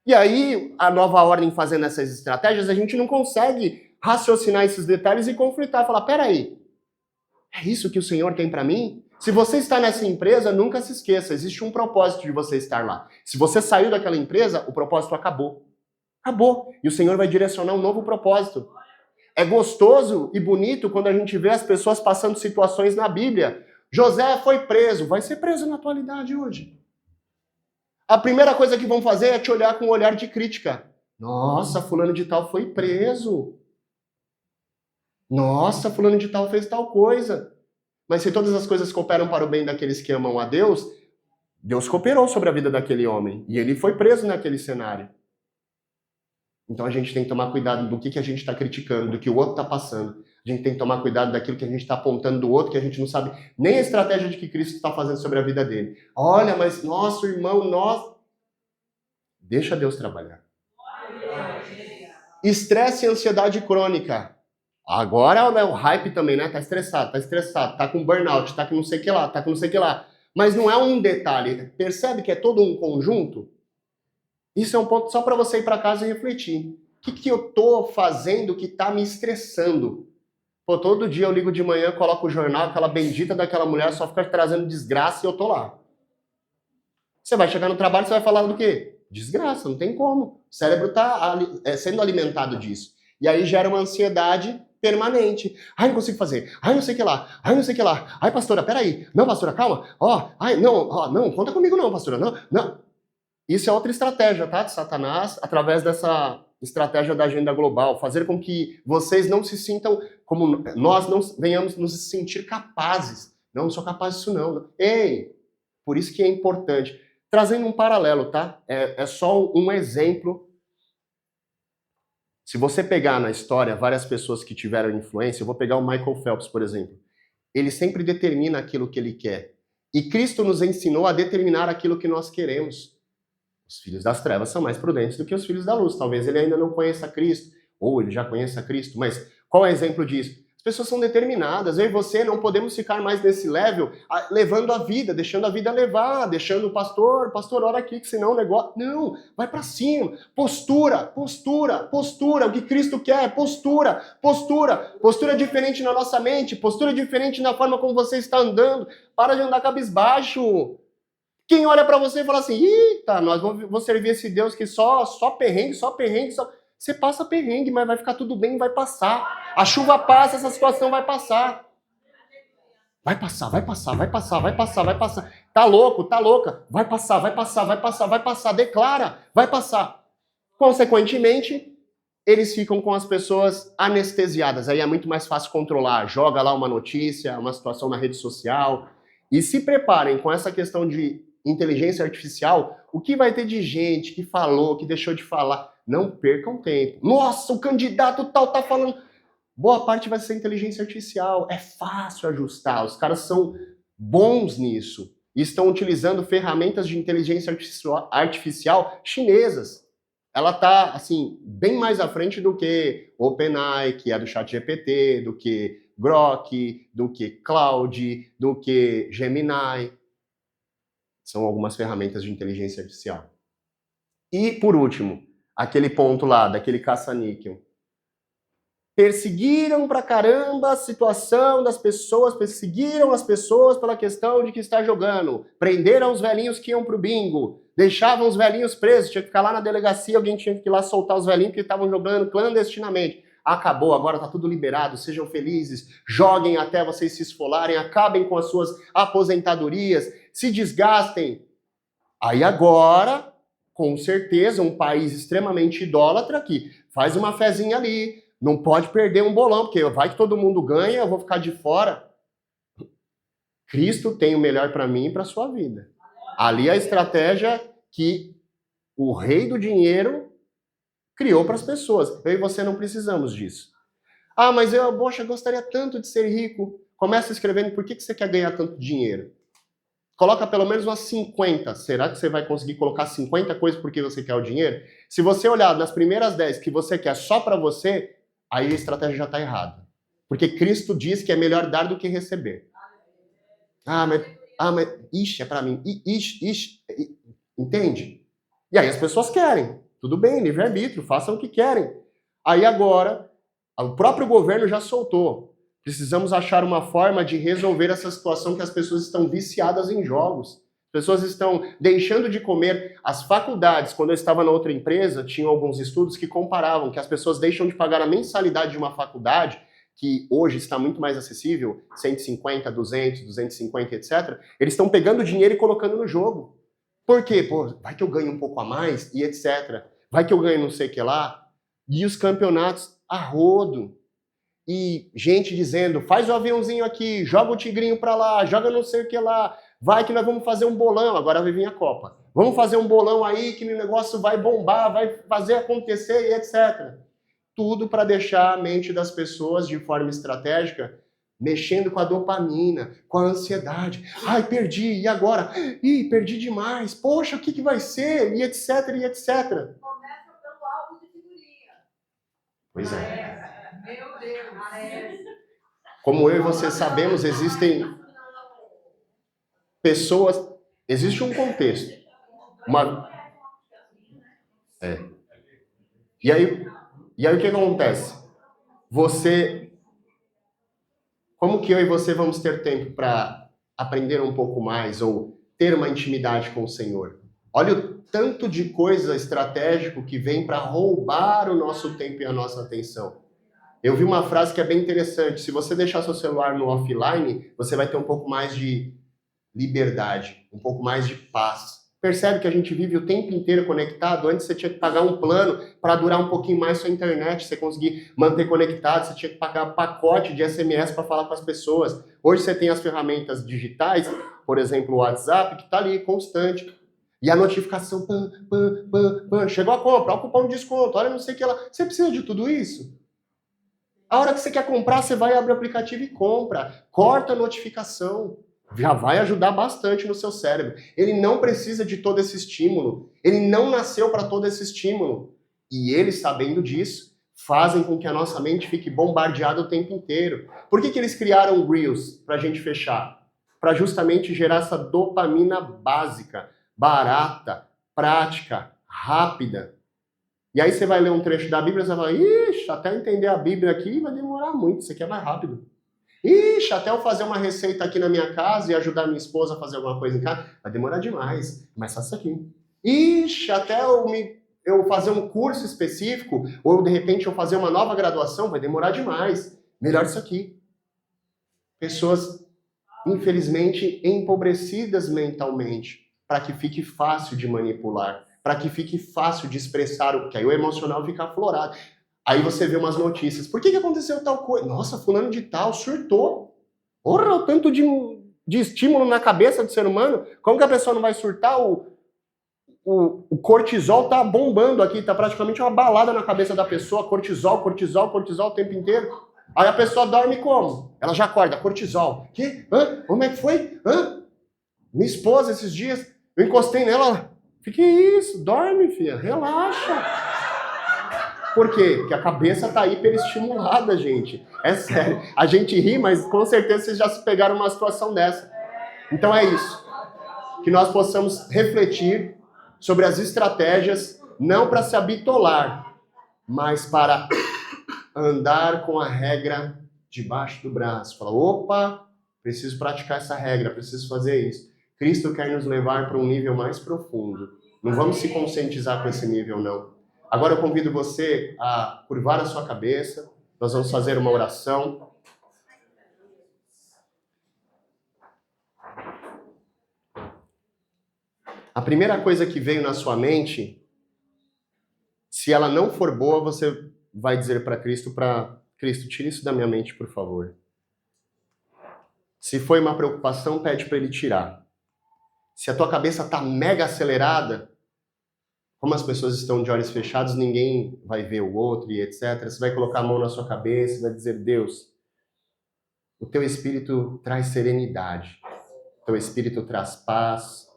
E aí, a nova ordem fazendo essas estratégias, a gente não consegue raciocinar esses detalhes e conflitar, falar, peraí, é isso que o Senhor tem para mim? Se você está nessa empresa, nunca se esqueça, existe um propósito de você estar lá. Se você saiu daquela empresa, o propósito acabou. Acabou. E o Senhor vai direcionar um novo propósito. É gostoso e bonito quando a gente vê as pessoas passando situações na Bíblia. José foi preso, vai ser preso na atualidade hoje. A primeira coisa que vão fazer é te olhar com um olhar de crítica. Nossa, fulano de tal foi preso. Nossa, fulano de tal fez tal coisa. Mas se todas as coisas cooperam para o bem daqueles que amam a Deus, Deus cooperou sobre a vida daquele homem. E ele foi preso naquele cenário. Então a gente tem que tomar cuidado do que a gente está criticando, do que o outro está passando. A gente tem que tomar cuidado daquilo que a gente está apontando do outro, que a gente não sabe nem a estratégia de que Cristo está fazendo sobre a vida dele. Olha, mas nosso irmão, deixa Deus trabalhar. Estresse e ansiedade crônica. Agora é o hype também, né? Tá estressado, tá com burnout, tá com não sei o que lá, tá com não sei o que lá. Mas não é um detalhe. Percebe que é todo um conjunto? Isso é um ponto só para você ir para casa e refletir. O que eu tô fazendo que tá me estressando? Pô, todo dia eu ligo de manhã, coloco o jornal, aquela bendita daquela mulher só fica trazendo desgraça e eu tô lá. Você vai chegar no trabalho e você vai falar do quê? Desgraça, não tem como. O cérebro tá sendo alimentado disso. E aí gera uma ansiedade permanente. Ai, não consigo fazer. Ai, não sei o que lá. Ai, não sei o que lá. Ai, pastora, peraí. Não, pastora, calma. Não, conta comigo não, pastora. Não. Isso é outra estratégia, tá? De Satanás, através dessa estratégia da agenda global. Fazer com que vocês não se sintam como nós não venhamos nos sentir capazes. Não sou capaz disso não. Ei, por isso que é importante. Trazendo um paralelo, tá? É só um exemplo. Se você pegar na história várias pessoas que tiveram influência, eu vou pegar o Michael Phelps, por exemplo. Ele sempre determina aquilo que ele quer. E Cristo nos ensinou a determinar aquilo que nós queremos. Os filhos das trevas são mais prudentes do que os filhos da luz. Talvez ele ainda não conheça Cristo, ou ele já conheça Cristo, mas qual é o exemplo disso? As pessoas são determinadas. Eu e você não podemos ficar mais nesse level, levando a vida, deixando a vida levar, deixando o pastor, ora aqui, que senão o negócio... Não, vai pra cima. Postura. O que Cristo quer, postura. Postura diferente na nossa mente, postura diferente na forma como você está andando. Para de andar cabisbaixo. Quem olha pra você e fala assim, eita, nós vamos servir esse Deus que só perrengue. Você passa perrengue, mas vai ficar tudo bem, vai passar. A chuva passa, essa situação vai passar. Vai passar. Tá louco, tá louca. Vai passar. Declara, vai passar. Consequentemente, eles ficam com as pessoas anestesiadas. Aí é muito mais fácil controlar. Joga lá uma notícia, uma situação na rede social. E se preparem com essa questão de inteligência artificial, o que vai ter de gente que falou, que deixou de falar? Não percam tempo. Nossa, o candidato tal tá falando. Boa parte vai ser inteligência artificial. É fácil ajustar. Os caras são bons nisso. E estão utilizando ferramentas de inteligência artificial chinesas. Ela tá, assim, bem mais à frente do que OpenAI, que é do ChatGPT, do que Grok, do que Claude, do que Gemini. São algumas ferramentas de inteligência artificial. E, por último, aquele ponto lá, daquele caça-níquel. Perseguiram pra caramba a situação das pessoas, perseguiram as pessoas pela questão de que está jogando, prenderam os velhinhos que iam pro bingo, deixavam os velhinhos presos, tinha que ficar lá na delegacia, alguém tinha que ir lá soltar os velhinhos que estavam jogando clandestinamente. Acabou, agora tá tudo liberado, sejam felizes, joguem até vocês se esfolarem, acabem com as suas aposentadorias, se desgastem. Aí agora, com certeza, um país extremamente idólatra aqui, faz uma fezinha ali, não pode perder um bolão, porque vai que todo mundo ganha, eu vou ficar de fora. Cristo tem o melhor para mim e para a sua vida. Ali a estratégia que o rei do dinheiro criou para as pessoas. Eu e você não precisamos disso. Ah, mas eu, poxa, gostaria tanto de ser rico. Começa escrevendo por que você quer ganhar tanto dinheiro. Coloca pelo menos umas 50. Será que você vai conseguir colocar 50 coisas porque você quer o dinheiro? Se você olhar nas primeiras 10 que você quer só para você, aí a estratégia já está errada. Porque Cristo diz que é melhor dar do que receber. Mas ixi, é para mim. Entende? E aí as pessoas querem. Tudo bem, livre-arbítrio, façam o que querem. Aí agora, o próprio governo já soltou. Precisamos achar uma forma de resolver essa situação que as pessoas estão viciadas em jogos. As pessoas estão deixando de comer. As faculdades, quando eu estava na outra empresa, tinham alguns estudos que comparavam que as pessoas deixam de pagar a mensalidade de uma faculdade, que hoje está muito mais acessível, 150, 200, 250, etc. Eles estão pegando dinheiro e colocando no jogo. Por quê? Pô, vai que eu ganho um pouco a mais e etc. Vai que eu ganho não sei o que lá. E os campeonatos a rodo. E gente dizendo, faz o aviãozinho aqui, joga o tigrinho pra lá, joga não sei o que lá. Vai que nós vamos fazer um bolão, agora vai vir a Copa. Vamos fazer um bolão aí que o negócio vai bombar, vai fazer acontecer e etc. Tudo para deixar a mente das pessoas de forma estratégica mexendo com a dopamina, com a ansiedade. Ai, perdi, e agora? Ih, perdi demais, poxa, o que vai ser? E etc, e etc. Começa pelo álbum de figurinha. Pois é. Meu Deus. Como eu e você sabemos, existem pessoas, existe um contexto. E aí o que acontece? Como que eu e você vamos ter tempo para aprender um pouco mais ou ter uma intimidade com o Senhor? Olha o tanto de coisa estratégico que vem para roubar o nosso tempo e a nossa atenção. Eu vi uma frase que é bem interessante. Se você deixar seu celular no offline, você vai ter um pouco mais de liberdade, um pouco mais de paz. Percebe que a gente vive o tempo inteiro conectado? Antes você tinha que pagar um plano para durar um pouquinho mais sua internet, você conseguir manter conectado, você tinha que pagar pacote de SMS para falar com as pessoas. Hoje você tem as ferramentas digitais, por exemplo, o WhatsApp, que está ali, constante. E a notificação, chegou a compra, olha o cupom de desconto, olha não sei o que lá. Você precisa de tudo isso? A hora que você quer comprar, você vai abrir o aplicativo e compra. Corta a notificação. Já vai ajudar bastante no seu cérebro. Ele não precisa de todo esse estímulo. Ele não nasceu para todo esse estímulo. E eles, sabendo disso, fazem com que a nossa mente fique bombardeada o tempo inteiro. Por que eles criaram Reels para a gente fechar? Para justamente gerar essa dopamina básica, barata, prática, rápida. E aí você vai ler um trecho da Bíblia e você vai falar, ixi, até entender a Bíblia aqui vai demorar muito, isso aqui é mais rápido. Ixi, até eu fazer uma receita aqui na minha casa e ajudar minha esposa a fazer alguma coisa em casa, vai demorar demais, mas faça isso aqui. Ixi, até eu fazer um curso específico, ou de repente eu fazer uma nova graduação, vai demorar demais. Melhor isso aqui. Pessoas, infelizmente, empobrecidas mentalmente, para que fique fácil de manipular, para que fique fácil de expressar, porque aí o emocional fica aflorado. Aí você vê umas notícias. Por que aconteceu tal coisa? Nossa, fulano de tal surtou. Porra, o tanto de de estímulo na cabeça do ser humano. Como que a pessoa não vai surtar? O cortisol tá bombando aqui, tá praticamente uma balada na cabeça da pessoa, cortisol o tempo inteiro. Aí a pessoa dorme como? Ela já acorda, cortisol. Que? Hã? Como é que foi? Hã? Minha esposa, esses dias, eu encostei nela, ela, que isso? Dorme, filha, relaxa. Por quê? Porque a cabeça tá hiperestimulada, gente. É sério. A gente ri, mas com certeza vocês já se pegaram numa situação dessa. Então é isso. Que nós possamos refletir sobre as estratégias, não para se habitolar, mas para andar com a regra debaixo do braço. Fala, opa, preciso praticar essa regra, preciso fazer isso. Cristo quer nos levar para um nível mais profundo. Não vamos se conscientizar com esse nível, não. Agora eu convido você a curvar a sua cabeça. Nós vamos fazer uma oração. A primeira coisa que veio na sua mente, se ela não for boa, você vai dizer para Cristo, tira isso da minha mente, por favor. Se foi uma preocupação, pede para ele tirar. Se a tua cabeça está mega acelerada, como as pessoas estão de olhos fechados, ninguém vai ver o outro e etc. Você vai colocar a mão na sua cabeça e vai dizer, Deus, o teu Espírito traz serenidade, o teu Espírito traz paz.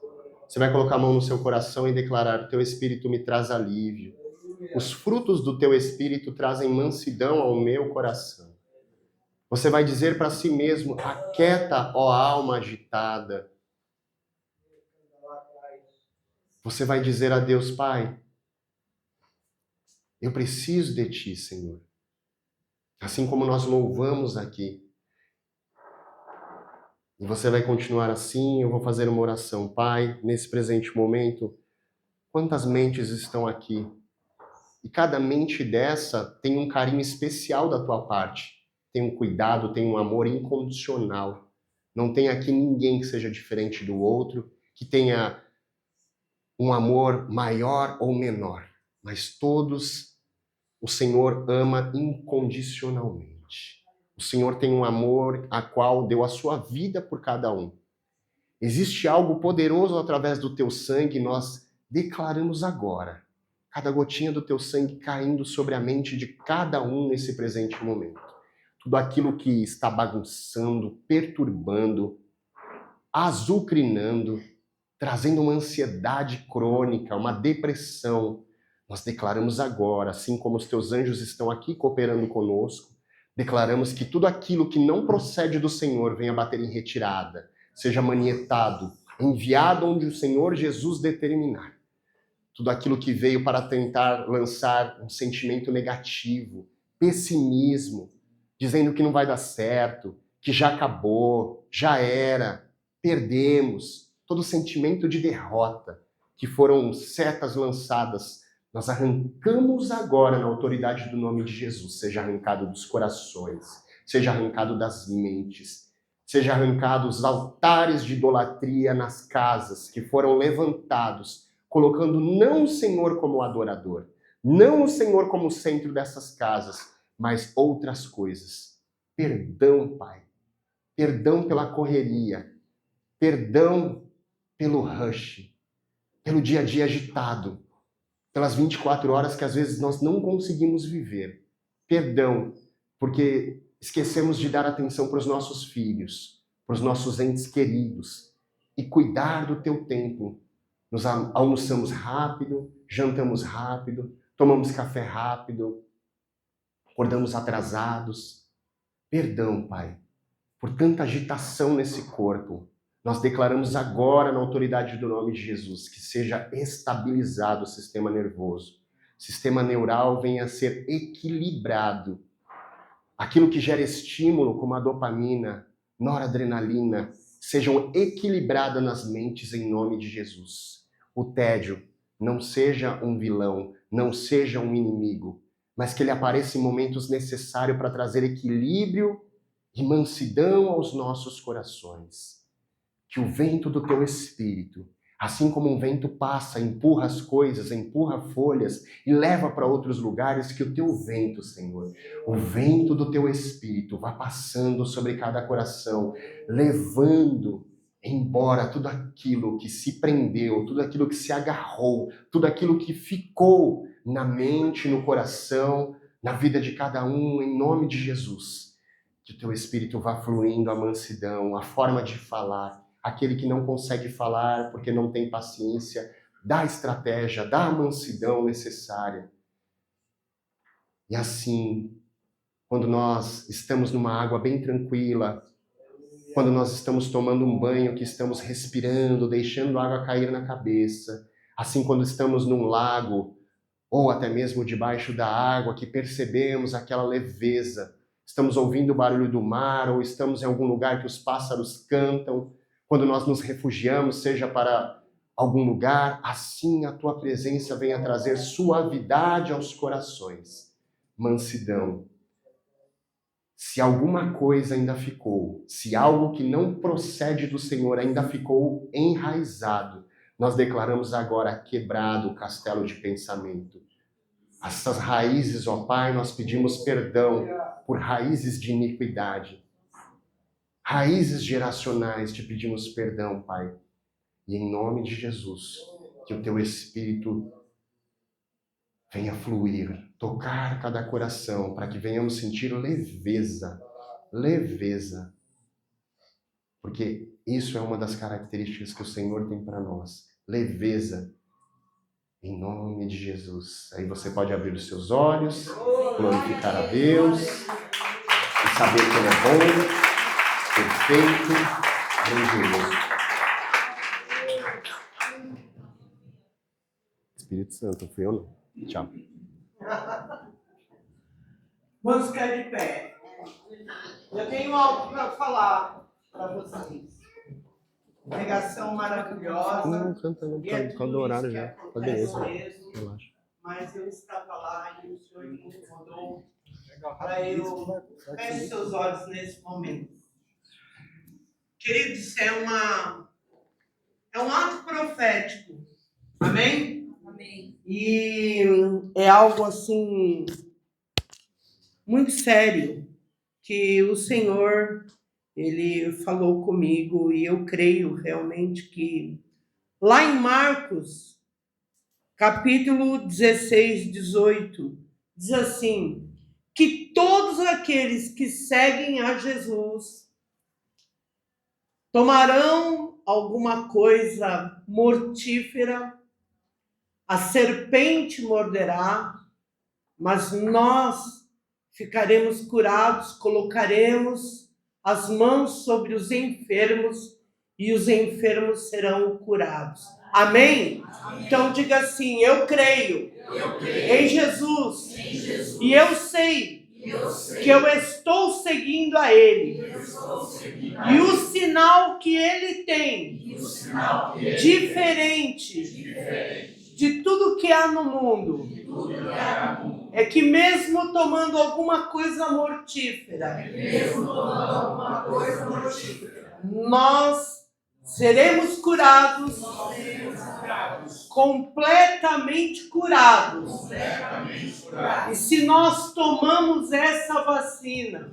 Você vai colocar a mão no seu coração e declarar, o teu Espírito me traz alívio. Os frutos do teu Espírito trazem mansidão ao meu coração. Você vai dizer para si mesmo, aquieta, ó alma agitada. Você vai dizer a Deus, Pai, eu preciso de Ti, Senhor. Assim como nós louvamos aqui. E você vai continuar assim, eu vou fazer uma oração. Pai, nesse presente momento, quantas mentes estão aqui? E cada mente dessa tem um carinho especial da Tua parte. Tem um cuidado, tem um amor incondicional. Não tem aqui ninguém que seja diferente do outro, que tenha um amor maior ou menor, mas todos o Senhor ama incondicionalmente. O Senhor tem um amor a qual deu a sua vida por cada um. Existe algo poderoso através do teu sangue, nós declaramos agora, cada gotinha do teu sangue caindo sobre a mente de cada um nesse presente momento. Tudo aquilo que está bagunçando, perturbando, azucrinando, trazendo uma ansiedade crônica, uma depressão. Nós declaramos agora, assim como os teus anjos estão aqui cooperando conosco, declaramos que tudo aquilo que não procede do Senhor venha bater em retirada, seja manietado, enviado onde o Senhor Jesus determinar. Tudo aquilo que veio para tentar lançar um sentimento negativo, pessimismo, dizendo que não vai dar certo, que já acabou, já era, perdemos, todo sentimento de derrota, que foram setas lançadas, nós arrancamos agora na autoridade do nome de Jesus, seja arrancado dos corações, seja arrancado das mentes, seja arrancado os altares de idolatria nas casas que foram levantados, colocando não o Senhor como adorador, não o Senhor como centro dessas casas, mas outras coisas. Perdão, Pai. Perdão pela correria. Perdão pelo rush, pelo dia a dia agitado, pelas 24 horas que às vezes nós não conseguimos viver. Perdão, porque esquecemos de dar atenção para os nossos filhos, para os nossos entes queridos e cuidar do teu tempo. Nos almoçamos rápido, jantamos rápido, tomamos café rápido, acordamos atrasados. Perdão, Pai, por tanta agitação nesse corpo. Nós declaramos agora, na autoridade do nome de Jesus, que seja estabilizado o sistema nervoso. O sistema neural venha a ser equilibrado. Aquilo que gera estímulo, como a dopamina, noradrenalina, sejam equilibradas nas mentes em nome de Jesus. O tédio não seja um vilão, não seja um inimigo, mas que ele apareça em momentos necessários para trazer equilíbrio e mansidão aos nossos corações. Que o vento do teu Espírito, Assim como um vento passa, empurra as coisas, empurra folhas e leva para outros lugares, que o teu vento, Senhor, o vento do teu Espírito vá passando sobre cada coração, levando embora tudo aquilo que se prendeu, tudo aquilo que se agarrou, tudo aquilo que ficou na mente, no coração, na vida de cada um, em nome de Jesus. Que o teu Espírito vá fluindo a mansidão, a forma de falar. Aquele que não consegue falar porque não tem paciência, dá a estratégia, dá a mansidão necessária. E assim, quando nós estamos numa água bem tranquila, quando nós estamos tomando um banho, que estamos respirando, deixando a água cair na cabeça, assim quando estamos num lago, ou até mesmo debaixo da água, que percebemos aquela leveza, estamos ouvindo o barulho do mar, ou estamos em algum lugar que os pássaros cantam, quando nós nos refugiamos, seja para algum lugar, assim a tua presença venha trazer suavidade aos corações, mansidão. Se alguma coisa ainda ficou, se algo que não procede do Senhor ainda ficou enraizado, nós declaramos agora quebrado o castelo de pensamento. Essas raízes, ó Pai, nós pedimos perdão por raízes de iniquidade. Raízes geracionais, te pedimos perdão, Pai. E em nome de Jesus, que o teu Espírito venha fluir, tocar cada coração, para que venhamos sentir leveza, leveza. Porque isso é uma das características que o Senhor tem para nós, leveza. Em nome de Jesus. Aí você pode abrir os seus olhos, glorificar a Deus, e saber que Ele é bom, perfeito, grandioso. Espírito Santo, fui eu não. Tchau. Vamos ficar de pé. Eu tenho algo para falar para vocês. Pregação maravilhosa. Não, canta não, por causa do horário já. Tá beleza. Relaxa. Mas eu estava lá e o Senhor me incomodou para eu feche seus olhos nesse momento. Queridos, é um ato profético. Amém? Amém. E é algo assim muito sério que o Senhor Ele falou comigo, e eu creio realmente que lá em Marcos, capítulo 16, 18, diz assim, que todos aqueles que seguem a Jesus tomarão alguma coisa mortífera, a serpente morderá, mas nós ficaremos curados, colocaremos as mãos sobre os enfermos e os enfermos serão curados. Amém? Amém. Então diga assim, eu creio em Jesus, e eu sei que eu estou seguindo a Ele. E o sinal que Ele tem, diferente de tudo que há no mundo, é que mesmo tomando alguma coisa mortífera, nós seremos curados, completamente curados. E se nós tomamos essa vacina,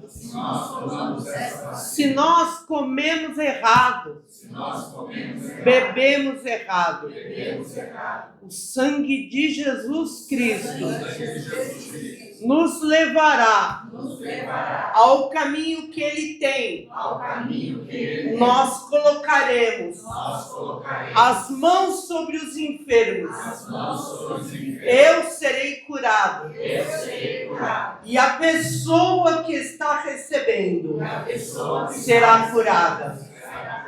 se nós comemos errado, bebemos errado, o sangue de Jesus Cristo nos levará ao caminho que Ele tem. Nós colocaremos as mãos sobre os enfermos. Eu serei curado. E a pessoa que está recebendo será curada.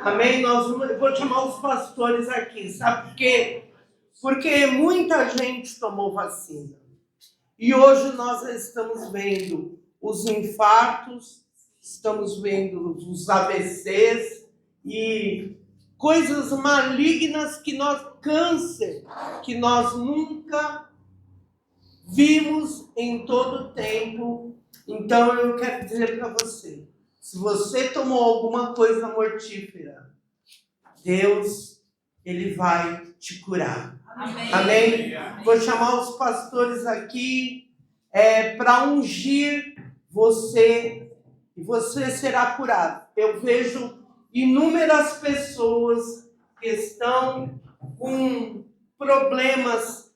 Amém? Eu vou chamar os pastores aqui, sabe por quê? Porque muita gente tomou vacina. E hoje nós estamos vendo os infartos, estamos vendo os AVCs e coisas malignas câncer, que nós nunca vimos em todo o tempo. Então eu quero dizer para você, se você tomou alguma coisa mortífera, Deus Ele vai te curar. Amém? Vou chamar os pastores aqui para ungir você e você será curado. Eu vejo inúmeras pessoas que estão com problemas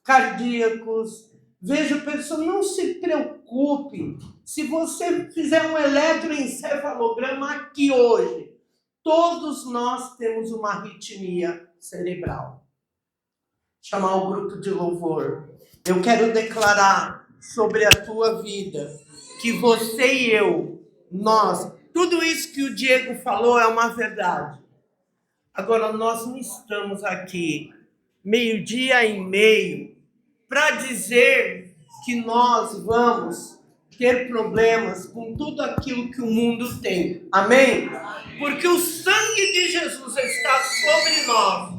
cardíacos. Vejo pessoas, não se preocupe. Se você fizer um eletroencefalograma aqui hoje, todos nós temos uma arritmia cerebral. Chamar o grupo de louvor. Eu quero declarar sobre a tua vida que você e eu, nós, tudo isso que o Diego falou é uma verdade. Agora, nós não estamos aqui 12:30 para dizer que nós vamos ter problemas com tudo aquilo que o mundo tem. Amém? Porque o sangue de Jesus está sobre nós,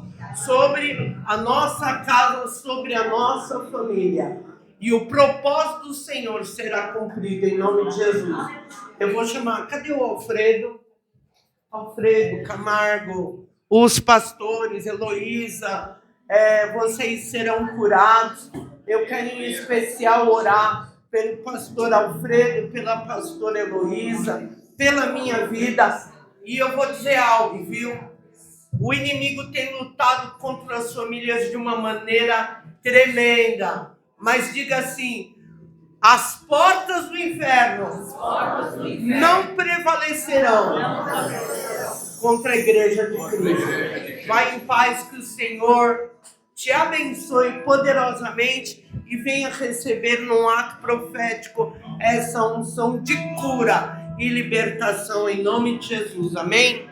sobre a nossa casa, sobre a nossa família. E o propósito do Senhor será cumprido em nome de Jesus. Eu vou chamar, cadê o Alfredo? Alfredo, Camargo, os pastores, Heloísa, vocês serão curados. Eu quero em especial orar pelo pastor Alfredo, pela pastora Heloísa, pela minha vida. E eu vou dizer algo, viu? O inimigo tem lutado contra as famílias de uma maneira tremenda. Mas diga assim, as portas do inferno não prevalecerão contra a igreja de Cristo. Vai em paz, que o Senhor te abençoe poderosamente e venha receber num ato profético essa unção de cura e libertação em nome de Jesus. Amém?